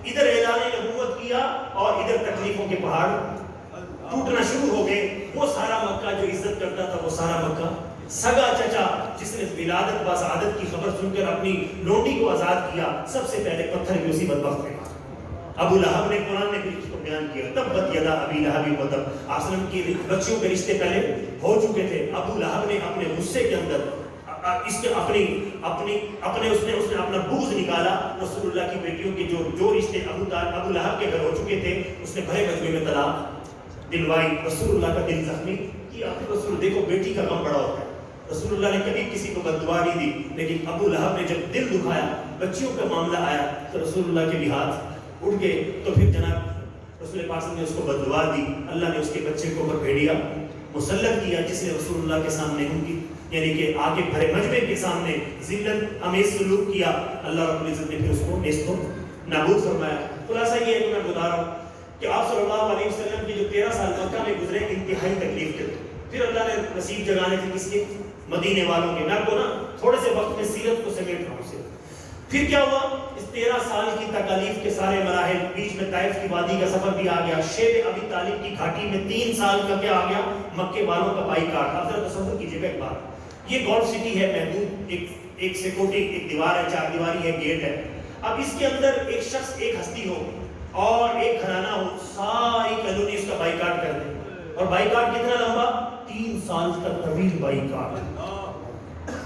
ادھر اعلان نبوت کیا اور ادھر تکلیفوں کے پہاڑ ٹوٹنا شروع ہو گئے. وہ سارا مکہ جو عزت کرتا تھا، وہ سارا مکہ سگا چچا جس نے ولادت با سعادت کی خبر سن کر اپنی لونڈی کو آزاد کیا، سب سے پہلے پتھر کی اسی بدبخت پہ ابو لہب نے. قرآن نے بھی اس کو بیان کیا، تبت یدا ابی لہب وتب. آپ صلی اللہ علیہ وسلم کی بچیوں کے رشتے پہلے ہو چکے تھے. ابو لہب نے اپنے غصے کے اندر اس کے اس نے اپنا بغض نکالا رسول اللہ کی بیٹیوں کے جو رشتے ابو لہب کے گھر ہو چکے تھے، اس نے بھرے بچے میں طلاق دلوائی. رسول اللہ کا دل زخمی کیا. رسول دیکھو بیٹی کا غم بڑا ہوتا ہے. رسول اللہ نے کبھی کسی کو بد دعا نہیں دی، لیکن ابو لہب نے جب دل دکھایا، بچیوں کا معاملہ آیا تو رسول اللہ کے بھی ہاتھ اٹھ گئے. تو پھر جناب رسول پاک نے اس کو بد دعا دی. اللہ نے اس کے بچے کو اوپر بھیڑیا مسلط کیا، جس نے رسول اللہ کے سامنے ان کی یعنی کہ آگے بھرے مجمع کے سامنے ذلت امیز سلوک کیا. اللہ رب العزت نے پھر اس کو نیست و نابود فرمایا. خلاصہ یہ ہے کہ میں بتا رہا ہوں کہ آپ صلی اللہ علیہ وسلم کی جو 13 سال مکہ میں گزرے انتہائی تکلیف کے، پھر اللہ نے نصیب جگانے تھے کس کے؟ مدینے والوں کے. میں آپ کو نا تھوڑے سے وقت میں سیرت کو سمیٹ رہا ہوں. پھر کیا ہوا؟ اس 13 سال کی تکالیف کے سارے مراحل، بیچ میں طائف کی وادی کا سفر بھی آ گیا. شیب ابی طالب کی گھاٹی میں 3 سال کا کیا آ گیا؟ مکے والوں کا بائیکاٹ. آپ ذرا تصور کیجیے گا ایک بات، یہ گولف سٹی ہے، محدود ایک سیکورٹی، ایک دیوار ہے، 4 دیواری ہے، گیٹ ہے. اب اس کے اندر ایک شخص، ایک ہستی ہو اور ایک گھرانہ ہو، ساری کالونی اس کا بائیکاٹ کر دے. اور بائیکاٹ کتنا لمبا؟ 3 سال کا طویل بائیکاٹ.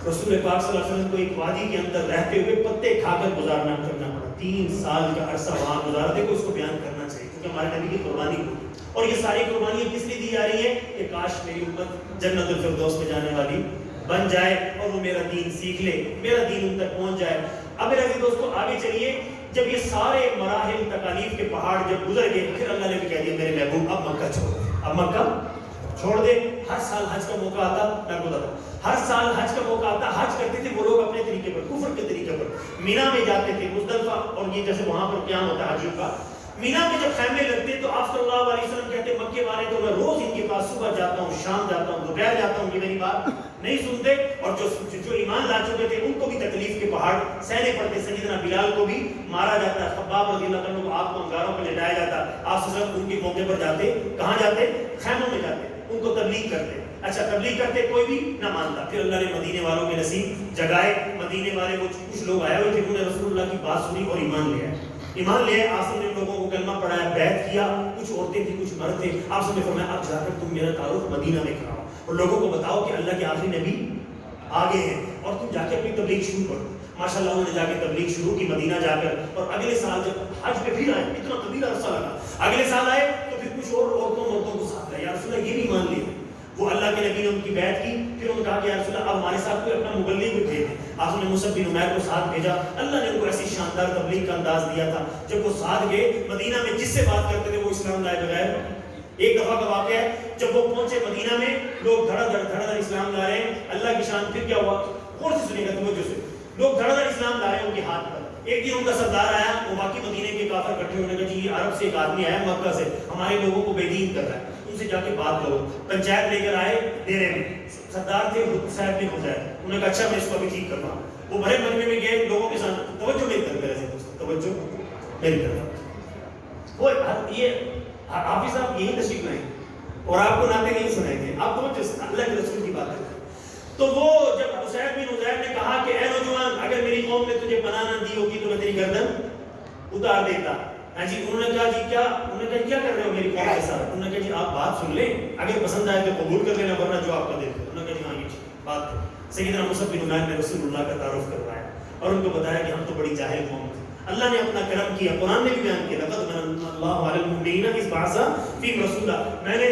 رسول پاک صلی اللہ علیہ وسلم کو ایک وادی کے اندر رہتے ہوئے پتے کھا کر گزارنا کرنا پڑا. 3 سال کا عرصہ وہاں گزارا. دیکھو اس کو بیان کرنا چاہیے کیونکہ ہمارے نبی کی قربانی ہوئی. اور یہ ساری قربانیاں کس لیے دی جا رہی ہیں؟ کہ کاش میری امت جنت الفردوس میں جانے والی بن جائے اور وہ میرا دین سیکھ لے، میرا دین ان تک پہنچ جائے. اب میرے عزیز دوستو آگے چلیے. جب یہ سارے مراحل تکالیف کے پہاڑ جب گزر گئے، پھر اللہ نے بھی کہہ دیا میرے محبوب اب مکہ چھوڑ دے، اب مکہ چھوڑ دے. ہر سال حج کا موقع آتا، میں بتا دوں ہر سال حج کا موقع آتا، حج کرتے تھے وہ لوگ اپنے طریقے پر، کفر کے طریقے پر. مینا میں جاتے تھے، مزدلفہ، اور یہ جیسے وہاں پر قیام ہوتا ہے حجیوں کا. مینا میں جب خیمے لگتے تو آپ صلی اللہ علیہ وسلم کہتے مکے والے تو میں روز ان کے پاس صبح جاتا ہوں، شام جاتا ہوں، دوپہر جاتا ہوں، یہ میری بات نہیں سنتے. اور جو ایمان لا چکے تھے ان کو بھی تکلیف کے پہاڑ سہنے پڑتے. سیدنا بلال کو بھی مارا جاتا ہے، خباب رضی اللہ عنہ کو آپ کو انگاروں پر لٹایا جاتا. آپ صلی اللہ علیہ وسلم ان کے موقع پر جاتے، کہاں جاتے؟ خیموں میں جاتے، ان کو تبلیغ کرتے. اچھا تبلیغ کرتے، کوئی بھی نہ مانتا. پھر اللہ نے مدینے والوں کے نصیب جگائے. مدینے والے وہ کچھ لوگ آئے ہوئے تھے، انہوں نے رسول اللہ کی بات سنی اور ایمان لیا. ایمان لیا. آپ نے لوگوں کو کلمہ پڑھایا، بیعت کیا. کچھ عورتیں تھیں، کچھ مرد تھے. آپ نے فرمایا اب جا کر تم میرا تعارف مدینہ میں کراؤ اور لوگوں کو بتاؤ کہ اللہ کے آخری نبی آگے ہیں اور تم جا کے اپنی تبلیغ شروع کرو. ماشاءاللہ انہوں نے جا کے تبلیغ شروع کی مدینہ جا کر. اور اگلے سال جب حج پہ پھر آئے، اتنا طویل عرصہ لگا، اگلے سال آئے تو پھر کچھ اور عورتوں کو ساتھ لیا. یا رسول اللہ یہ بھی مان لیا. وہ اللہ کے نبی نے ان کی بیعت کی. پھر انہوں نے کہا کہ یا رسول اللہ اب ہمارے ساتھ کوئی اپنا مبلغ بھی بھیج دے. آپ نے مصعب بن عمیر کو ساتھ بھیجا. اللہ نے ان کو ایسی شاندار تبلیغ کا انداز دیا تھا. جب وہ ساتھ گئے مدینہ میں، جس سے بات کرتے تھے وہ اسلام لائے بغیر. ایک دفعہ کا واقعہ ہے، جب وہ پہنچے مدینہ میں، لوگ دھڑا دھڑ اسلام لا رہے ہیں. اللہ کی شان. پھر کیا ہوا؟ غور سے سنیے گا توجہ سے. لوگ دھڑا دھڑ اسلام لا رہے ہیں ان کے ہاتھ پر. ایک دن ان کا سردار آیا، وہ باقی مدینے کے کافر اکٹھے ہونے کا جی یہ عرب سے ایک آدمی آیا مکہ سے، ہمارے لوگوں کو بے دین کر رہا ہے، ان سے جا کے بات کرو. پنچایت لے کر آئے ڈیرے میں. سردار تھے صاحب بن حذیر. انہوں نے کہا اچھا میں اس کو ابھی ٹھیک کرتا ہوں. وہ بڑے مجمع میں گئے لوگوں کے ساتھ. توجہ میری طرف میرے سے، توجہ میری طرف. وہ یہ حافظ صاحب یہی تشریف لائیں اور آپ کو ناطے نہیں سنائیں گے. آپ توجہ سے اللہ کے رسول کی بات کریں. تو وہ جب صاحب بن حذیر نے کہا کہ اے نوجوان اگر میری قوم نے تجھے پناہ نہ دی ہوگی تو میں تیری گردن اتار دیتا. ہاں جی انہوں نے کہا جی کیا، انہوں نے کہا کیا کر رہے ہو میری قوم کے ساتھ؟ انہوں نے کہا جی آپ بات سن لیں، اگر پسند آئے تو قبول کر لینا ورنہ جو آپ کا دل ہے۔ انہوں نے کہا جی ہاں یہ بات ہے۔ سیدنا مصعب بن عمیر نے رسول اللہ کا تعارف کروایا اور ان کو بتایا کہ ہم تو بڑی جاہل قوم تھی، اللہ نے اپنا کرم کیا، قرآن نے بھی بیان کیا لقد من اللہ علی المؤمنین اذ بعث فیہم رسولا، میں نے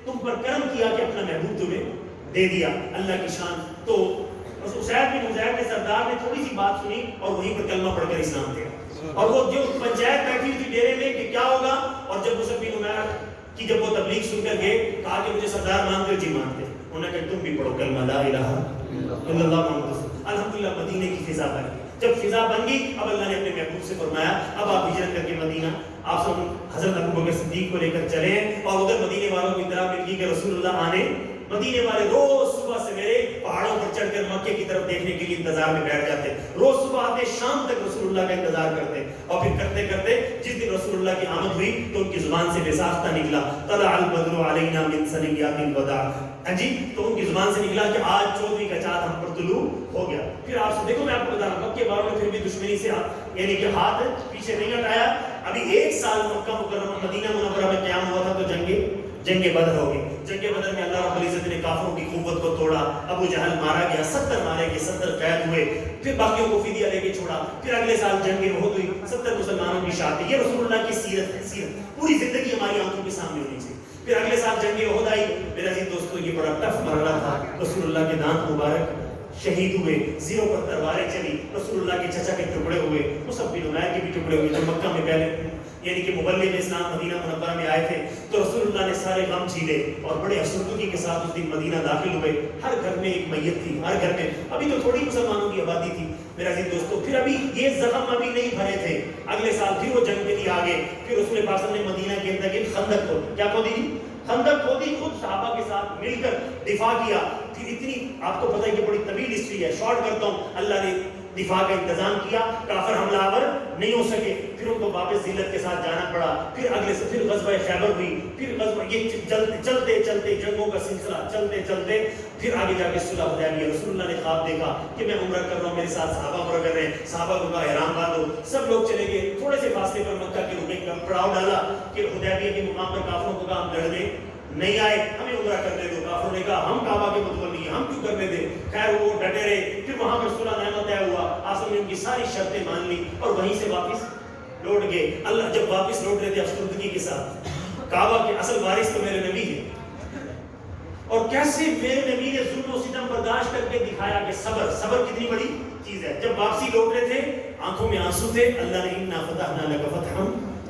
تم پر کرم کیا کہ اپنا محبوب تمہیں دے دیا، اللہ کی شان۔ تو اسید بن حذیر نے سردار نے تھوڑی سی بات سنی اور وہیں پر کلمہ پڑھ کر اسلام دیا، اور وہ جو پنچایت بیٹھی ہوئی تھی ڈیرے میں کہ کیا ہوگا، اور جب مصعب بن عمیر کی جب وہ تبلیغ سن کر گئے کہا کہ مجھے سردار مانتے ہو؟ جی مانتے۔ انہوں نے کہا تم بھی پڑھو کلمہ لا الہ الا اللہ محمد رسول اللہ۔ الحمدللہ مدینے کی فضا بن گئی، جب فضا بن گئی اب اللہ نے اپنے محبوب سے فرمایا اب آپ ہجرت کر کے مدینہ، آپ سب حضرت ابو بکر صدیق کو لے کر چلے ہیں، اور ادھر مدینے والوں کو اطلاع مل گئی کہ رسول اللہ آنے، مدینے والے روز صبح سویرے پہاڑوں پر چڑھ کر مکے کی طرف دیکھنے کے لیے انتظار میں بیٹھ جاتے، روز صبح آتے شام تک رسول اللہ کا انتظار کرتے، اور پھر کرتے کرتے جس دن رسول اللہ کی آمد ہوئی تو ان کی زبان سے بے ساختہ نکلا طلع البدر علینا من ثنیات الوداع، جی تو ان کی زبان سے نکلا کہ آج 14ویں کا چاند ہم پر طلوع ہو گیا۔ پھر آپ سے دیکھو میں آپ کو بتا رہا ہوں مکے والوں نے پھر بھی دشمنی سے یعنی کہ ہاتھ پیچھے نہیں ہٹایا، ابھی 1 سال مکہ مکرمہ مدینہ منورہ میں قیام ہوا تھا تو جنگ بدر ہو گئی۔ جنگ بدر میں اللہ رب العزت نے کافروں کی قوت کو توڑا، ابو جہل مارا گیا، 70 مارے گئے، 70 قید ہوئے، پھر باقیوں کو فدیہ لے کے چھوڑا، پھر اگلے سال جنگ احد ہوئی، 70 مسلمانوں کی شہادت۔ یہ رسول اللہ کی سیرت ہے، سیرت پوری زندگی ہماری آنکھوں کے سامنے ہونی چاہیے۔ پھر اگلے سال جنگ احد آئی، میرے عزیز دوستو یہ بڑا ٹف مرحلہ تھا، رسول اللہ کے دانت مبارک شہید ہوئے، زیروں پر تلواریں چلی، رسول اللہ کے چچا کے ٹکڑے ہوئے، مصعب بن عمیر کے بھی ٹکڑے ہوئے۔ جب مکہ میں پہلے یعنی کہ مبلغ اسلام مدینہ منورہ میں آئے تھے تو رسول اللہ نے سارے غم جھیلے اور بڑے افسردگی کے ساتھ اس دن مدینہ داخل ہوئے۔ ہر گھر میں ایک میت تھی، ہر گھر میں، ابھی تو تھوڑی مسلمانوں کی آبادی تھی میرے عزیز دوستو، پھر ابھی یہ زخم ابھی نہیں بھرے تھے۔ اگلے سال پھر وہ جنگ کے لیے آگے، پھر رسول پاک نے مدینہ کے اندر ایک خندق کھودی، کیا کھودی؟ خندق کھودی، خود صحابہ کے ساتھ مل کر دفاع کیا۔ پھر اتنی آپ کو پتہ ہے کہ بڑی طویل ہسٹری ہے، شارٹ کرتا ہوں، اللہ نے دفاع کا انتظام کیا، کافر حملہ آور نہیں ہو سکے، پھر ان کو واپس ذلت کے ساتھ جانا پڑا۔ پھر اگلے سے پھر غزوہ خیبر ہوئی، پھر غزوہ یہ چلتے چلتے جنگوں کا سلسلہ چلتے چلتے پھر آگے جا کے صلح حدیبیہ۔ رسول اللہ نے خواب دیکھا کہ میں عمرہ کر رہا ہوں، میرے ساتھ صحابہ عمرہ کر رہے ہیں، صحابہ کو کہا احرام باندھو، سب لوگ چلے گئے، تھوڑے سے فاصلے پر مکہ کے رکے، پڑاؤ ڈالا کہ حدیبیہ کے مقام پر کافروں کو کہا ہم لڑنے نہیں آئے، ہمیں عمرہ کرنے دو۔ کافروں نے کہا ہم کعبہ کے متولی ہیں، ہم کیوں کرنے دیں؟ خیر وہ ڈٹے رہے، پھر وہاں پر صلح نامہ طے ہوا، آسم نے ان کی ساری شرطیں مان لی اور وہیں سے واپس لوٹ گئے۔ اللہ جب واپس لوٹ رہے تھے افسردگی کے ساتھ، کعبہ کے اصل وارث تو میرے نبی ہیں، اور کیسے میرے نبی نے ظلم و ستم برداشت کر کے دکھایا کہ صبر کتنی بڑی چیز ہے۔ جب واپسی لوٹ رہے تھے آنکھوں میں آنسو تھے، اللہ نے انا فتحنا لک فتحا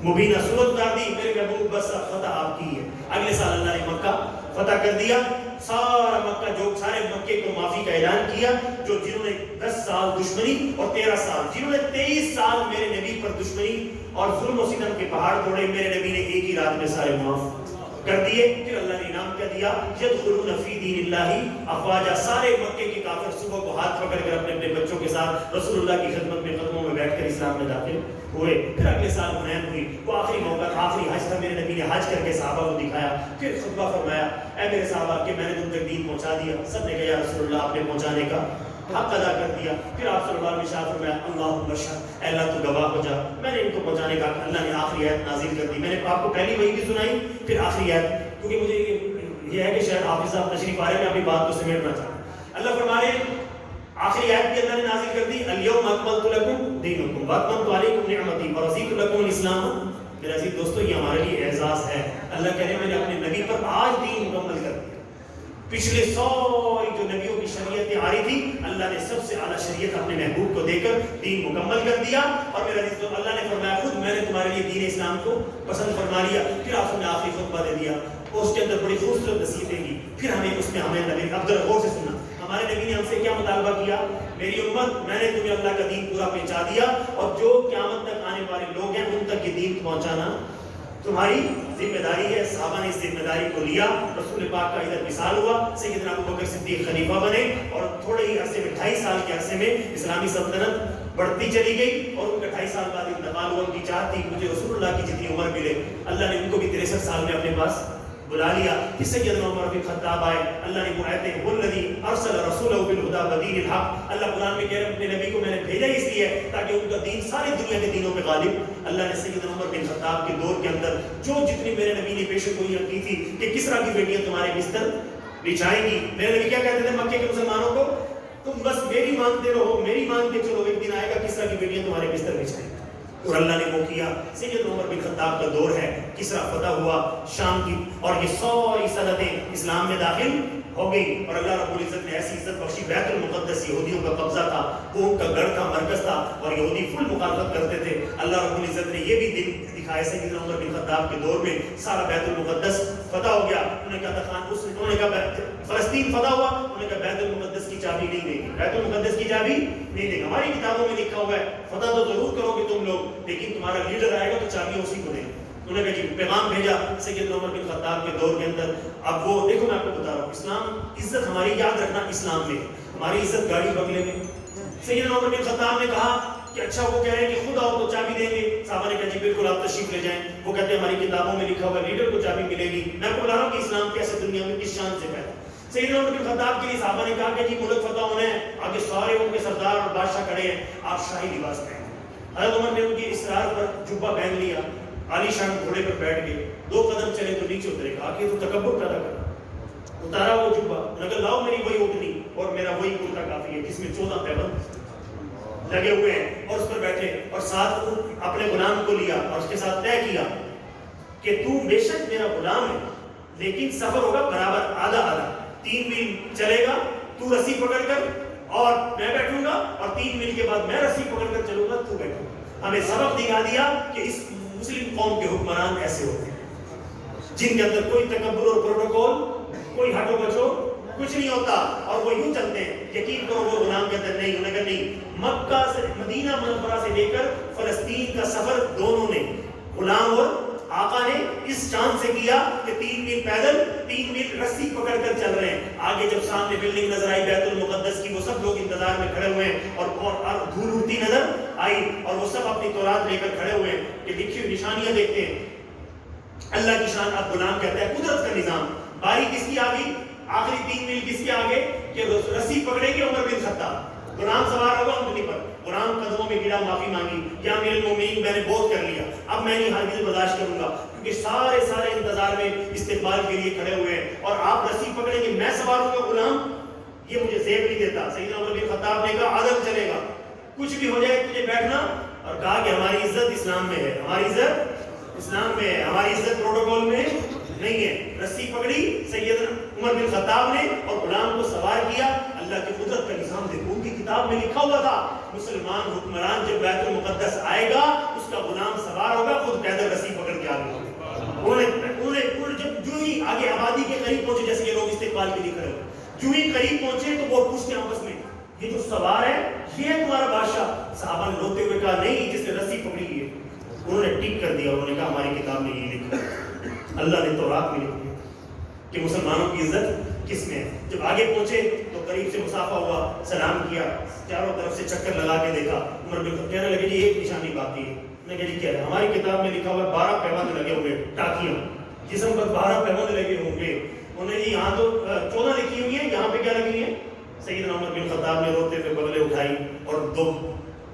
مبینہ سورت اتار دی، میرے محبوب بس فتح آپ کی ہے۔ اگلے سال اللہ نے مکہ فتح کر دیا، سارا مکہ، جو سارے مکے کو معافی کا اعلان کیا، جو جنہوں نے 10 سال دشمنی اور 13 سال، جنہوں نے 23 سال میرے نبی پر دشمنی اور ظلم و ستم کے پہاڑ توڑے، میرے نبی نے ایک ہی رات میں سارے معاف کر دیے۔ پھر اللہ نے انعام کیا دیا، یدخلون فی دین اللہ افواجا، سارے مکے کے کافر صبح کو ہاتھ پکڑ کر اپنے اپنے بچوں کے ساتھ رسول اللہ کی خدمت میں قدموں میں بیٹھ کر اسلام میں داخل ہوئے۔ پھر اگلے سال حنین ہوئی، وہ آخری موقع، آخری حج تھا، میرے نبی نے حج کر کے صحابہ کو دکھایا، پھر خطبہ فرمایا، اے میرے صحابہ کہ میں نے تم تک دین پہنچا دیا۔ سب نے کہا یا رسول اللہ آپ نے پہنچانے کا حق ادا کر دیا۔ پھر آپ صلی اللہ علیہ وسلم نے فرمایا اللہم اشہد، اے اللہ تو گواہ ہو جا، میں نے ان کو پہنچانے کا، اللہ نے آخری آیت نازل کر دی۔ میں نے آپ کو پہلی وحی بھی سنائی، پھر آخری آیت، کیونکہ مجھے یہ ہے کہ شاید حافظ صاحب تشریف آ رہے ہیں، میں اپنی بات کو سمیٹنا چاہتا ہوں۔ اللہ فرما رہے ہیں آخری آیت بھی اللہ نے نازل کر دی، الیوم اکملت لکم دینکم واتممت علیکم نعمتی ورضیت لکم الاسلام۔ میرے عزیز دوستو یہ ہمارے لیے اعزاز ہے، اللہ کہہ رہے ہیں میں نے اپنے نبی پر آج دین مکمل کر دیا۔ پچھلے ساری جو نبیوں کی شریعتیں آ رہی تھی، اللہ نے سب سے اعلیٰ شریعت اپنے محبوب کو دے کر دین مکمل کر دیا۔ اور میرے عزیز دوستو اللہ نے فرمایا خود میں نے تمہارے لیے دین اسلام کو پسند فرما لیا۔ پھر آپ نے آخری خطبہ دے دیا، اس کے اندر بڑی خوبصورت نصیحتیں کی، پھر ہمیں اس میں ہمیں نبی عبدالغور سے سننا، ہمارے نبی نے ہم سے کیا مطالبہ کیا، میری امت میں نے تمہیں اللہ کا دین پورا پہنچا دیا، اور جو قیامت تک آنے والے لوگ ہیں ان تک یہ دین پہنچانا تمہاری ذمہ داری ہے۔ صحابہ نے اس ذمہ داری کو لیا، رسول پاک کا ادھر مثال ہوا، سیدنا ابو بکر صدیق خلیفہ بنے، اور تھوڑے ہی عرصے میں 28 سال کے عرصے میں اسلامی سلطنت بڑھتی چلی گئی، اور ان کا 28 سال بعد انتقال ہوا۔ ان کی چاہت تھی مجھے رسول اللہ کی جتنی عمر ملے، اللہ نے ان کو بھی 63 سال میں اپنے پاس بلا لیا. پھر سیدنا عمر بن خطاب آئے, اللہ نے وہ آیتیں والذی ارسل رسولہ بالہدی ودین الحق, اللہ قرآن میں کہہ رہے ہیں اپنے نبی کو میں نے بھیجا اس لیے تاکہ ان کا دین ساری دنیا کے دینوں پہ غالب. اللہ نے سیدنا عمر بن خطاب کے دور کے اندر جو جتنی میرے نبی نے پیشن گوئیاں کی تھی کہ کسریٰ کی بیٹیاں تمہارے بستر بچھائیں گی, میرے نبی کیا کہتے تھے مکے کے مسلمانوں کو, تم بس میری مانتے رہو, میری مانتے چلو, ایک دن آئے گا کسریٰ کی بیٹیاں تمہارے بستر بچھائیں گی. اور اللہ نے وہ کیا. سیدنا عمر بن خطاب کا دور ہے, کسریٰ فتح ہوا شام کی, اور یہ ساری سنتیں اسلام میں داخل ہو گئی, اور اللہ رب العزت نے ایسی عزت بخشی. بیت المقدس یہودیوں کا قبضہ تھا, وہ ان کا گڑھ تھا, مرکز تھا, اور یہودی فل مخالفت کرتے تھے. اللہ رب العزت نے یہ بھی دن دکھائے سیدنا عمر بن خطاب کے دور میں سارا بیت المقدس فتح ہو گیا. انہوں نے کہا تھا انہوں نے کہا فلسطین فتح ہوا, انہوں نے کہا بیت المقدس کی چابی نہیں دیں گے, بیت المقدس کی چابی نہیں دیں گے. ہماری کتابوں میں لکھا ہوا ہے فتح تو ضرور کرو گے تم لوگ, لیکن تمہارا لیڈر آئے گا تو چابی اسی کو دیں گے. انہوں نے کہا جی پیغام بھیجا سیدنا عمر بن خطاب کے دور کے اندر. اب وہ دیکھو میں آپ کو بتا رہا ہوں, اسلام عزت ہماری یاد رکھنا اسلام میں, ہماری عزت گاڑی بنگلے میں. سیدنا عمر بن خطاب نے کہا کہ اچھا وہ کہہ رہے ہیں کہ خود آؤ تو چابی دیں گے. صحابہ نے کہا جی بالکل آپ تشریف لے جائیں. وہ کہتے ہیں ہماری کتابوں میں لکھا ہوا لیڈر کو چابی ملے گی. میں آپ کو بتا رہا ہوں کہ اسلام کیسے دنیا میں کس شان سے پھیلا. سیدنا عمر بن خطاب کے لیے صحابہ نے کہا کہ جی ملک فتح ہونا ہے, آگے سارے ان کے سردار اور بادشاہ کھڑے ہیں, آپ شاہی لباس پہنیں. حضرت عمر نے ان کی اصرار پر جبہ پہن لیا, عالی شان گھوڑے پر بیٹھ گئے, 2 قدم چلے تو نیچے اترے. کہا کہ تو تکبر پیدا کر. اتارا وہ جبہ, انہوں نے کہا لاؤ میری وہی اٹھنی اور میرا وہی کرتا کافی ہے جس میں 14 پیبند لگے ہوئے ہیں, اور اس پر بیٹھے, اور ساتھ اپنے غلام کو لیا اور اس کے ساتھ طے کیا کہ تو بے شک میرا غلام ہے, لیکن سفر ہوگا برابر آدھا آدھا. 3 میل چلے گا تو رسی پکڑ کر اور میں بیٹھوں گا, اور 3 میل کے بعد میں رسی پکڑ کر چلوں گا تو بیٹھوں گا. ہمیں سبق دکھا دیا کہ اس مسلم قوم کے حکمران ایسے ہوتے ہیں جن کے اندر کوئی تکبر اور پروٹوکول, کوئی ہٹو بچو کچھ نہیں ہوتا, اور وہ یوں چلتے ہیں. یقین کرو وہ غلام کے اندر نہیں, انہوں نے کہا نہیں. مکہ سے مدینہ منورہ سے لے کر فلسطین کا سفر دونوں نے, غلام اور آقا نے, اس چاند سے کیا کہ 3 میل پیدل 3 میل رسی پکڑ کر چل رہے ہیں. آگے جب سامنے بلڈنگ نظر آئی بیت المقدس کی, وہ سب لوگ انتظار میں کھڑے ہوئے ہیں, اور دھول اڑتی نظر آئی, اور وہ سب اپنی تورات لے کر کھڑے ہوئے ہیں کہ لکھی ہوئی نشانیاں دیکھتے ہیں. اللہ کی شان. اب غلام کہتا ہے قدرت کا نظام, باری کس کی آگئی, آخری 3 میل کس کے آگے کہ رسی پکڑے گی عمر بن خطاب. غلام سوار ہوگا اونٹنی پر, غلام قدموں میں گرا, معافی مانگی, یا امیر المومنین میں نے بہت کر لیا, اب میں نہیں ہرگز برداشت کروں گا, کیونکہ سارے انتظار میں استقبال کے لیے کھڑے ہوئے ہیں, اور آپ رسی پکڑیں گے, میں سوار ہوں گا غلام, یہ مجھے زیب نہیں دیتا. سیدنا عمر بن خطاب نے کہا عدل چلے گا, کچھ بھی ہو جائے تجھے بیٹھنا, اور کہا کہ ہماری عزت اسلام میں ہے, ہماری عزت اسلام میں ہے, ہماری عزت پروٹوکول میں نہیں ہے. رسی پکڑی سیدنا عمر بن خطاب نے اور غلام کو سوار کیا. اللہ کی قدرت کا نظام دیکھو, ان کی کتاب میں لکھا ہوا تھا مسلمان حکمران جب بیت المقدس آئے گا اس کا غلام سوار ہوگا, خود پیدل رسی پکڑ کے آگے. انہوں جب جو ہی آگے آبادی کے قریب پہنچے, جیسے یہ لوگ استقبال کے لیے کھڑے ہوئے, جو ہی قریب پہنچے تو وہ پوچھتے ہیں آپس میں یہ جو سوار ہے یہ ہے تمہارا بادشاہ. صحابہ نے روتے ہوئے کہا نہیں, جس نے رسی پکڑی ہے. انہوں نے ٹک کر دیا, انہوں نے کہا ہماری کتاب میں یہ لکھا ہے, اللہ نے تورات میں لکھا ہے کہ مسلمانوں کی عزت کس میں ہے. جب آگے پہنچے تو قریب سے مسافہ ہوا, سلام کیا, چاروں طرف سے چکر لگا کے دیکھا. عمر بن خطاب کہنے لگے جی ایک نشانی باقی ہے. میں کہا جی کیا ہے؟ ہماری کتاب میں لکھا ہوا 12 پیبند لگے ہوئے, ٹاکیاں جسم پر 12 پیبند لگے ہوں گے. انہوں نے جی یہاں تو 14 لکھی ہوئی ہیں, یہاں پہ کیا لگی ہیں؟ سیدنا عمر بن خطاب نے روتے ہوئے بغلیں اٹھائی اور 2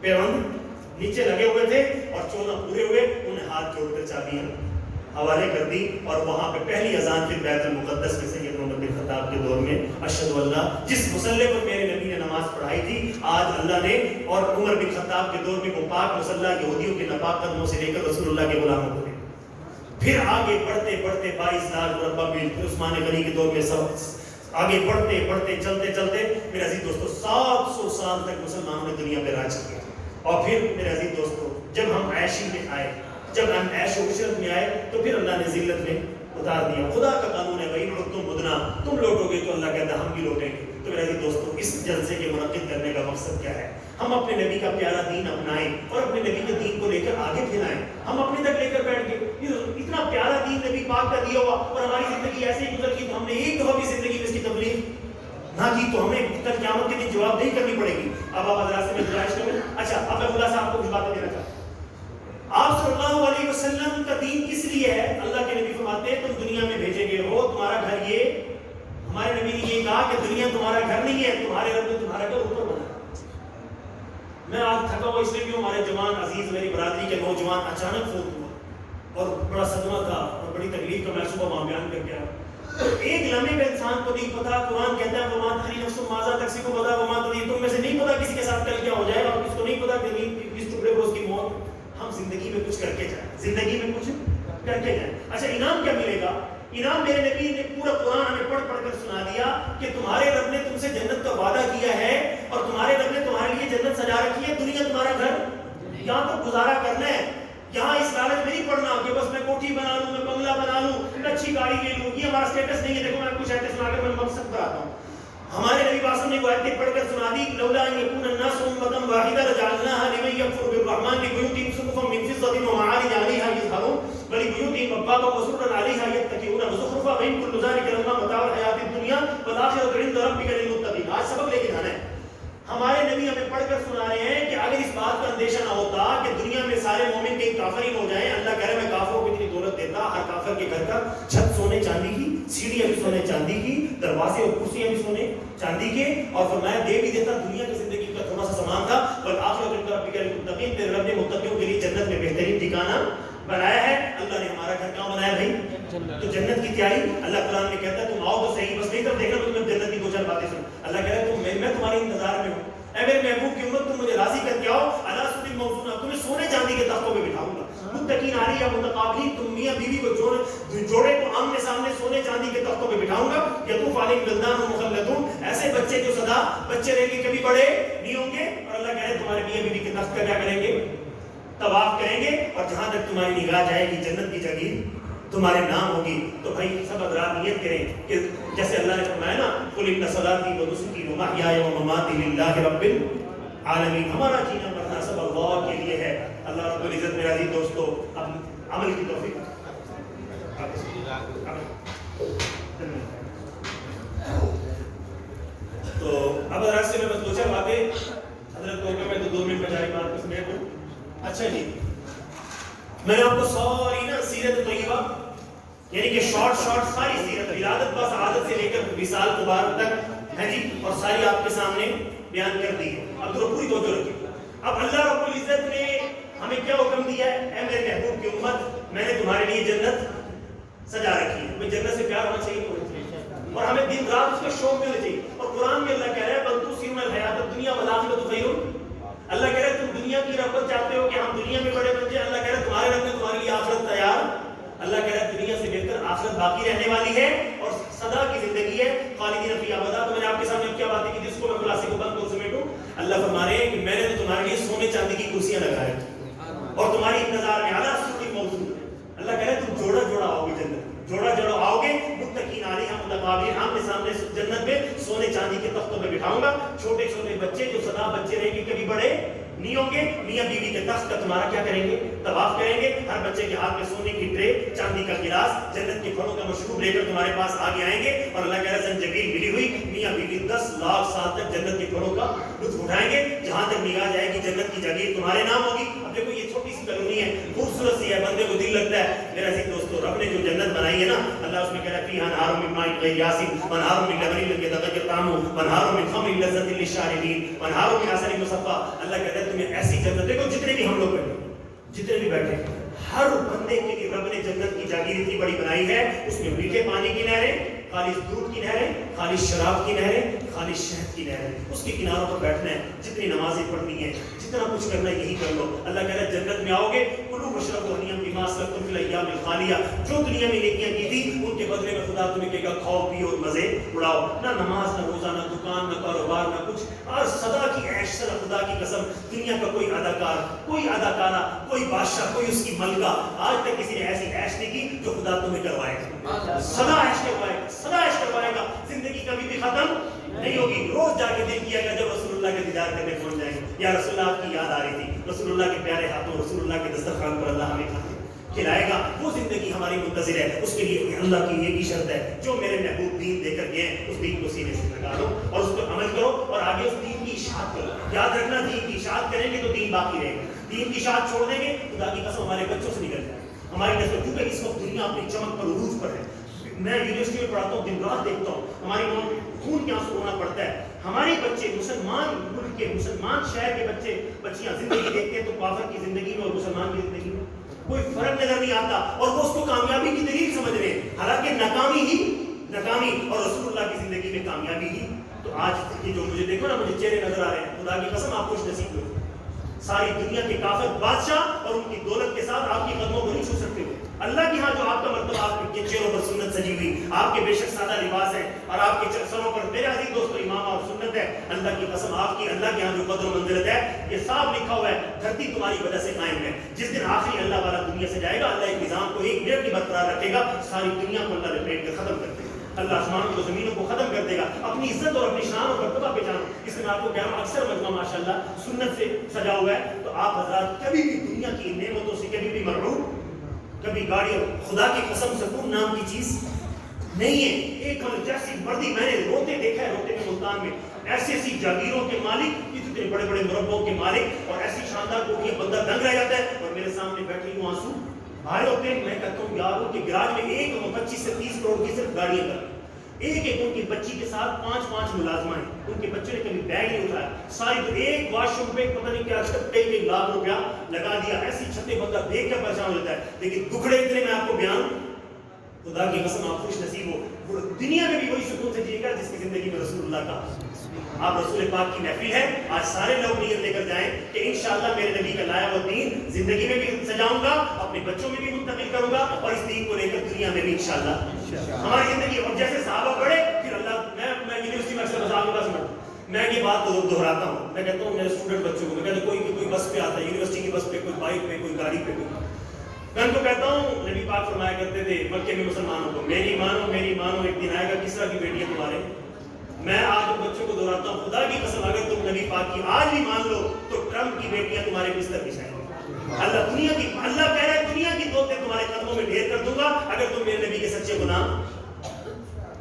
پیبند نیچے لگے ہوئے تھے اور 14 پورے ہوئے. انہیں ہاتھ جوڑ کر چابیاں حوالے کر دی, اور وہاں پہ پہلی اذان پھر بیت المقدس میں سیدنا عمر بن خطاب کے دور میں اشہد اللہ, جس مصلی پر میرے نبی نے نماز پڑھائی تھی, آج اللہ نے اور عمر بن خطاب کے دور میں وہ پاک مصلی یہودیوں کے ناپاک قدموں سے لے کر رسول اللہ کے غلاموں کو دے. پھر آگے بڑھتے بڑھتے 22 لاکھ مربع میل, پھر عثمان غنی کے دور میں سب آگے بڑھتے بڑھتے چلتے چلتے میرے عزیز دوستو 700 سال تک مسلمانوں نے دنیا پہ راج کیا. اور پھر میرے عزیز دوستو جب ہم عیشی میں آئے, جب ہم عیش و عشرت میں آئے تو پھر اللہ نے ذلت میں اتار دیا. خدا کا قانون ہے بھائی, تم مدنا, تم لوٹو گے تو اللہ کہتا ہے ہم بھی لوٹیں گے. تو میرے عزیز دوستو اس جلسے کے منعقد کرنے کا مقصد کیا ہے؟ ہم اپنے نبی کا پیارا دین اپنائیں اور اپنے نبی کے دین کو لے کر آگے پھیلائیں. ہم اپنے تک لے کر بیٹھ گئے, اتنا پیارا دین نبی پاک کا دیا ہوا, اور ہماری زندگی ایسے ہی گزر گئی تو ہم نے ایک دفعہ بھی زندگی میں اس کی تبلیغ نہ کی تو ہمیں کل قیامت کے دن جواب دہی کرنی پڑے گی. اب آپ حضرات سے میں گزارش کروں, اچھا اب میں خدا صاحب کو کچھ باتیں دینا چاہتا ہوں. آپ صلی اللہ علیہ وسلم کا دین کس لیے ہے؟ اللہ کے نبی فرماتے ہیں تم دنیا میں بھیجے گئے ہو، تمہارا گھر یہ، ہمارے نبی نے یہ کہا کہ دنیا تمہارا گھر نہیں ہے، تمہارے رب نے تمہارا گھر اوپر بنایا۔ میں آج تھکا ہوا اس لیے بھی ہوں، ہمارے جوان عزیز میری برادری کے نوجوان اچانک فوت ہوا اور بڑا صدمہ تھا اور بڑی تکلیف کا میں صبح وہاں بیان کر کے آیا۔ ایک لمحے میں انسان کو نہیں پتا، قرآن کہتا ہے وما تدری نفس ماذا تکسب غدا وما تدری، تم میں سے نہیں پتا کسی کے ساتھ کل کیا ہو جائے، اور کس کو نہیں پتا کہ اس ٹکڑے پر اس کی موت۔ ہم زندگی میں کچھ کر کے جائیں، زندگی میں کچھ کر کے جائیں۔ اچھا انعام کیا ملے گا؟ انعام میرے نبی نے پورا قرآن ہمیں پڑھ پڑھ کر سنا دیا کہ تمہارے رب نے تم سے جنت کا وعدہ کیا ہے اور تمہارے رب نے تمہارے لیے جنت سجا رکھی ہے، دنیا تمہارا گھر، یہاں تک گزارا کرنا ہے۔ یہاں اس لالچ میں نہیں پڑھنا کہ بس میں کوٹھی بنا لوں، میں بنگلہ بنا لوں، میں اچھی گاڑی لے لوں، یہ ہمارا اسٹیٹس نہیں ہے۔ دیکھو میں کچھ ایسے سنا کے میں مقصد پر آتا ہوں۔ ہمارے نبی پاک نے آیت پڑھ کر سنا دی، لولا ان یکون الناس امۃ واحدۃ لجعلناها لمن یکفر بالرحمن لبیوتہم سقفا من فضۃ ومعارج علیہا یظہرون ولبیوتہم ابوابا وسررا علیہا یتکئون وزخرفا وان کل ذلک لما متاع الحیاۃ الدنیا والآخرۃ عند ربک للمتقین۔ آج سبق لے کے جانا ہے۔ ہمارے نبی ہمیں پڑھ کر سنا رہے ہیں کہ اگر اس بات کا اندیشہ نہ ہوتا کہ دنیا میں سارے مومن کہیں کافر ہی ہو جائیں، اللہ کہہ رہے میں کافروں کو اتنی دولت دیتا، ہر کافر کے گھر کا چھت سونے چاندی کی، سیڑھیاں بھی سونے چاندی کی، دروازے اور کرسیاں بھی سونے چاندی کے، اور فرمایا دے بھی دیتا دنیا کی زندگی کا تھوڑا سا سامان تھا، والآخرۃ عند ربک للمتقین، تیرے رب نے متقیوں کے لیے جنت میں بہترین ٹھکانہ بنایا ہے۔ اللہ نے ہمارا گھر کہاں بنایا بھائی؟ تو جنت کی تیاری۔ اللہ قرآن میں کہتا ہے تم آؤ تو صحیح، بس نہیں تب دیکھنا تمہیں جنت کی دو چار باتیں سن۔ اللہ کہہ رہا ہے میں تمہارے انتظار میں ہوں، اے میرے محبوب کی امت تم مجھے راضی کر کے آؤ، علی سرر موضونہ، تمہیں سونے چاندی کے تختوں پہ بٹھاؤں گا، متقین علیہا متقابلین، تم میاں بیوی کو جوڑے کو آمنے سامنے سونے چاندی کے تختوں پہ بٹھاؤں گا، یطوف علیہم ولدان مخلدون، ایسے بچے جو سدا بچے رہیں گے، کبھی بڑے نہیں ہوں گے۔ اور اللہ کہہ رہے تمہارے میاں بیوی کے تخت کا کیا کریں گے؟ طواف کریں گے، اور جہاں تک تمہاری نگاہ جائے گی جنت کی جگیر تمہارے نام ہوگی۔ تو بھائی سب حضرات نیت کریں کہ جیسے اللہ نے فرمایا نا قل ان صلاتی و نسکی و محیای و مماتی للہ رب العالمین، ہمارا جینا مرنا سب اللہ کے لیے ہے۔ اللہ رب العزت میرے عزیز دوستو اب عمل کی توفیق۔ تو اب حضرات سے میں بس دو چار باتیں حضرت کو میں تو 2 منٹ بجائے بات اس میں تو اچھا جی میں نے آپ کو ساری نا سیرت طیبہ یعنی کہ شارٹ ساری سیرت ولادت با سعادت سے لے کر وصال مبارک تک ہے جی، اور ساری آپ کے سامنے بیان کر دی ہے۔ اب تو پوری توجہ رکھیے۔ اب اللہ رب العزت نے ہمیں کیا حکم دیا ہے؟ اے میرے محبوب کی امت، میں نے تمہارے لیے جنت سجا رکھی ہے۔ جنت سے پیار ہونا چاہیے اور ہمیں دن رات اس کا شوق بھی ہونا چاہیے۔ اور قرآن میں اللہ کہہ رہا ہے بل تؤثرون الحیاۃ الدنیا والآخرۃ خیر۔ اللہ کہہ رہا ہے تم دنیا کی رغبت چاہتے ہو کہ ہم دنیا میں بڑے بن جائیں، اللہ کہہ رہا ہے تمہارے رب نے تمہارے لیے آخرت تیار۔ اللہ کہہ رہا ہے دنیا سے بہتر آخرت باقی رہنے والی ہے اور سدا کی زندگی ہے، خالدین فیہا ابدا۔ تو میں نے آپ کے سامنے کیا باتیں کی جس کو میں خلاصے کو بند کو سمیٹوں۔ اللہ فرما رہے ہیں کہ میں نے تمہارے لیے سونے چاندی کی کرسیاں لگائیں اور تمہاری انتظار میں اعلیٰ سرور موجود ہے۔ اللہ کہہ رہا ہے تم جوڑا جوڑا آؤ گے جنت، جوڑا جوڑا آؤ گے، متقین علیہا متقابلین، آمنے سامنے جنت میں سونے چاندی کے تختوں پہ بٹھاؤں گا۔ چھوٹے چھوٹے بچے جو سدا بچے رہیں گے، کبھی بڑے نہیں ہوں گے، میاں بیوی کے تخت کا تمہارا کیا کریں گے؟ طواف کریں گے۔ ہر بچے کے ہاتھ میں سونے کی ٹرے، چاندی کا گلاس، جنت کے پھلوں کا مشروب لے کر تمہارے پاس آگے آئیں گے۔ اور اللہ کہہ رہا ہے زنجبیل ملی ہوئی، میاں بیوی 10 لاکھ سال تک جنت کے پھلوں کا لطف اٹھائیں گے، جہاں تک نگاہ جائے گی جنت کی جگیر تمہارے نام ہوگی۔ اب دیکھو یہ چھوٹی سی کالونی ہے، خوبصورت سی ہے، بندے کو دل لگتا ہے۔ میرا عزیز دوستو رب نے جو جنت بنائی ہے نا، اللہ اس میں کہہ رہا ہے فیہا انہار من ماء غیر آسن وانہار من لبن لم یتغیر طعمہ وانہار من خمر لذۃ للشاربین وانہار من عسل مصفی۔ اللہ کہتا ہے تمہیں ایسی جنت، دیکھو جتنے بھی ہم لوگ بیٹھے، جتنے بھی بیٹھے، ہر بندے کے لیے رب نے جنت کی جاگیر اتنی بڑی بنائی ہے۔ اس میں میٹھے پانی کی نہریں، خالص دودھ کی نہریں، خالص شراب کی نہریں، خالص شہد کی نہریں، اس کے کناروں پر بیٹھنا ہے، جتنی نمازیں پڑھنی ہے، جتنا کچھ کرنا ہے یہی کر لو۔ اللہ کہہ رہا ہے جنت میں آؤ گے، کلوا واشربوا ہنیئا بما اسلفتم فی الایام الخالیہ، جو دنیا میں نیکیاں کی تھی ان کے بدلے میں خدا تمہیں کہے گا کھاؤ پیو اور مزے اڑاؤ۔ نہ نماز، نہ روزہ، نہ دکان، نہ کاروبار، نہ کچھ، اور سدا کی عیش، سدا خدا کی قسم دنیا کا کوئی اداکار، کوئی اداکارہ، کوئی بادشاہ، کوئی اس کی ملکہ آج تک کسی نے ایسی عیش نہیں کی جو خدا تمہیں کروائے گا۔ سدا عیش کروائے گا، سدا عیش کروائے گا، زندگی کبھی بھی ختم نہیں ہوگی۔ روز جا کے دل کیا گا جب رسول اللہ کے دیدار کرنے پہنچ جائیں گے، یا رسول اللہ آپ کی یاد آ رہی تھی، رسول اللہ کے پیارے ہاتھوں، رسول اللہ کے دسترخوان پر اللہ ہمیں کھلائے گا۔ وہ زندگی ہماری منتظر ہے، اس کے لیے اللہ کی یہ بھی شرط ہے جو میرے محبوب دین دے کر گئے ہیں اس دین کو سینے سے لگا لو اور اس پر عمل کرو اور آگے اس دین کی اشاعت کرو۔ یاد رکھنا دین کی اشاعت کریں گے تو دین باقی رہے گا، دین کی شاعت چھوڑ دیں گے خدا کی قسم ہمارے بچوں سے نکل جائے ہماری نسل, کیونکہ اس وقت دنیا اپنی چمک پر عروج پر ہے. میں یونیورسٹی میں پڑھاتا ہوں, دن رات دیکھتا ہوں ہماری ماں خون کے آنسو رونا پڑتا ہے. ہمارے بچے مسلمان ملک کے مسلمان شہر کے بچے بچیاں زندگی دیکھتے ہیں تو کافر کی زندگی میں اور مسلمان کی زندگی میں کوئی فرق نظر نہیں آتا, اور وہ اس کو کامیابی کی دلیل سمجھ رہے ہیں, حالانکہ ناکامی اور رسول اللہ کی زندگی میں کامیابی ہی. تو آج یہ جو مجھے دیکھو نا, مجھے چہرے نظر آ رہے ہیں, خدا کی قسم آپ خوش نصیب ہو. ساری دنیا کے کافر بادشاہ اور ان کی دولت کے ساتھ آپ کی قدموں کو نہیں چھو سکتے ہو. اللہ کی ہاں جو آپ کا مرتبہ, آپ کے چہروں پر سنت سجی ہوئی, آپ کے بے شک سادہ لباس ہے اور آپ کے سروں پر میرے عزیز دوستو امامہ اور سنت ہے. اللہ کی قسم آپ کی اللہ کے ہاں جو قدر و منزلت ہے یہ صاف لکھا ہوا ہے, دھرتی تمہاری وجہ سے قائم ہے. جس دن آخری اللہ والا دنیا سے جائے گا, اللہ ایک نظام کو ایک منٹ کی برقرار رکھے گا, ساری دنیا کو اللہ لپیٹ کر ختم کر دے گا. اللہ آسمانوں کو زمینوں کو ختم کر دے گا. اپنی عزت اور اپنی شان اور مرتبہ پہچانو. اس میں آپ کو کہہ رہا ہوں اکثر مجمع ماشاءاللہ سنت سے سجا ہوا ہے, تو آپ حضرات کبھی بھی دنیا کی نعمتوں سے کبھی بھی محروم, کبھی گاڑی, خدا کی قسم سکون نام کی چیز نہیں ہے. ایک جیسی مردی میں نے روتے دیکھا ہے, روتے میں ملتان میں ایسی ایسی جاگیروں کے مالک, اتنے بڑے بڑے مربوں کے مالک اور ایسی شاندار کوٹیاں, بندہ دنگ رہ جاتا ہے. اور میرے سامنے بیٹھے ہوں آنسو بھائی ہوتے ہیں. میں کہتا ہوں یار ان کے گراج میں 25 سے 30 کروڑ کی صرف گاڑیاں کر, ایک ان کی بچی کے ساتھ 5 ملازمہ ہیں. ان کے بچے نے کبھی بیگ نہیں اٹھایا, ساری تو ایک واش روم پہ پتہ نہیں کیا کئی لاکھ روپیہ لگا دیا. ایسی چھتیں بندہ دیکھ کر پریشان ہو جاتا ہے. لیکن دکھڑے اتنے میں آپ کو بیان, خدا کی قسم آپ خوش نصیب ہو. دنیا میں بھی وہی سکون سے جیے گا جس کی زندگی میں رسول اللہ کا. آپ رسول پاک کی محفل ہے, آج سارے لوگ نیت لے کر جائیں کہ انشاءاللہ میرے نبی کا لایا ہوا دین زندگی میں بھی سجاؤں گا, اپنے بچوں میں بھی منتقل کروں گا, اور اس دین کو لے کر دنیا میں بھی انشاءاللہ ہماری زندگی. اور جیسے صحابہ بڑھے پھر اللہ, میں یونیورسٹی میں اکثر مثال کے پاس میں یہ بات دہراتا ہوں. میں کہتا ہوں میرے اسٹوڈنٹ بچوں کو, میں کہتا ہوں کوئی بس پہ آتا ہے, یونیورسٹی کی بس پہ, کوئی بائک پہ, کوئی گاڑی پہ, میں ان کو کہتا ہوں نبی پاک فرمایا کرتے تھے مکے میں مسلمانوں کو, میری مانو ایک دن آئے گا کس طرح کی بیٹی ہے تمہارے. میں آج بچوں کو دہراتا ہوں, خدا کی قسم اگر تم نبی پاک کی آج بھی مان لو تو ٹرمپ کی بیٹیاں تمہارے بستر بچھائیں گے. اللہ کہہ رہا ہے دنیا کی دولتیں تمہارے قدموں میں ڈھیر کر دوں گا اگر تم میرے نبی کے سچے غلام.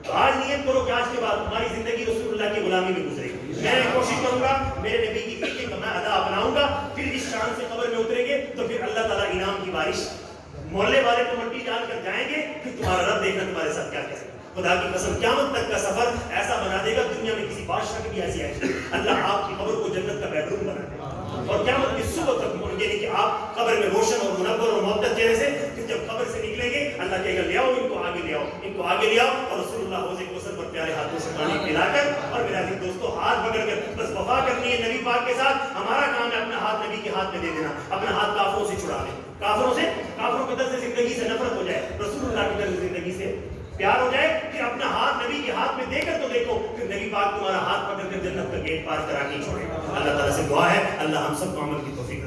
تو آج نیت کرو کہ آج کے بعد تمہاری زندگی رسول اللہ کی غلامی میں گزرے گی. میں کوشش کروں گا میرے نبی کی ایک ایک میں ادا اپناؤں گا. پھر اس شان سے قبر میں اتریں گے تو پھر اللہ تعالیٰ انعام کی بارش, محلے والے تو مٹی ڈال کر جائیں گے, پھر تمہارا رب دیکھنا تمہارے ساتھ کیا کرے. خدا کی قسم قیامت تک کا سفر ایسا بنا دے گا, دنیا میں کسی بادشاہ کی بھی ایسی ہے. اللہ آپ کی قبر کو جنت کا بیڈ روم بنا دے, اور قیامت کی صبح تک یعنی کہ آپ قبر میں روشن اور منور اور معطر چہرے سے, پھر جب قبر سے نکلیں گے اللہ کہے گا لے آؤ ان کو آگے لے آؤ, ان کو آگے لے آؤ. اور رسول اللہ حوض کوثر پر پیارے ہاتھوں سے پانی پلا کر, اور میرے عزیز دوستو ہاتھ پکڑ کر بس وفا کرنی ہے نبی پاک کے ساتھ. ہمارا کام ہے اپنا ہاتھ نبی کے ہاتھ میں دے دینا, اپنا ہاتھ کافروں سے چھڑا لیں, کافروں کی طرف سے زندگی سے نفرت ہو جائے, رسول اللہ کی طرف سے زندگی سے پیار ہو جائے. پھر اپنا ہاتھ نبی کے ہاتھ میں دے کر تو دیکھو, پھر نبی پاک تمہارا ہاتھ پکڑ کر جنت کا گیٹ پار کرا کے چھوڑے. اللہ تعالیٰ سے دعا ہے اللہ ہم سب کو عمل کی توفیق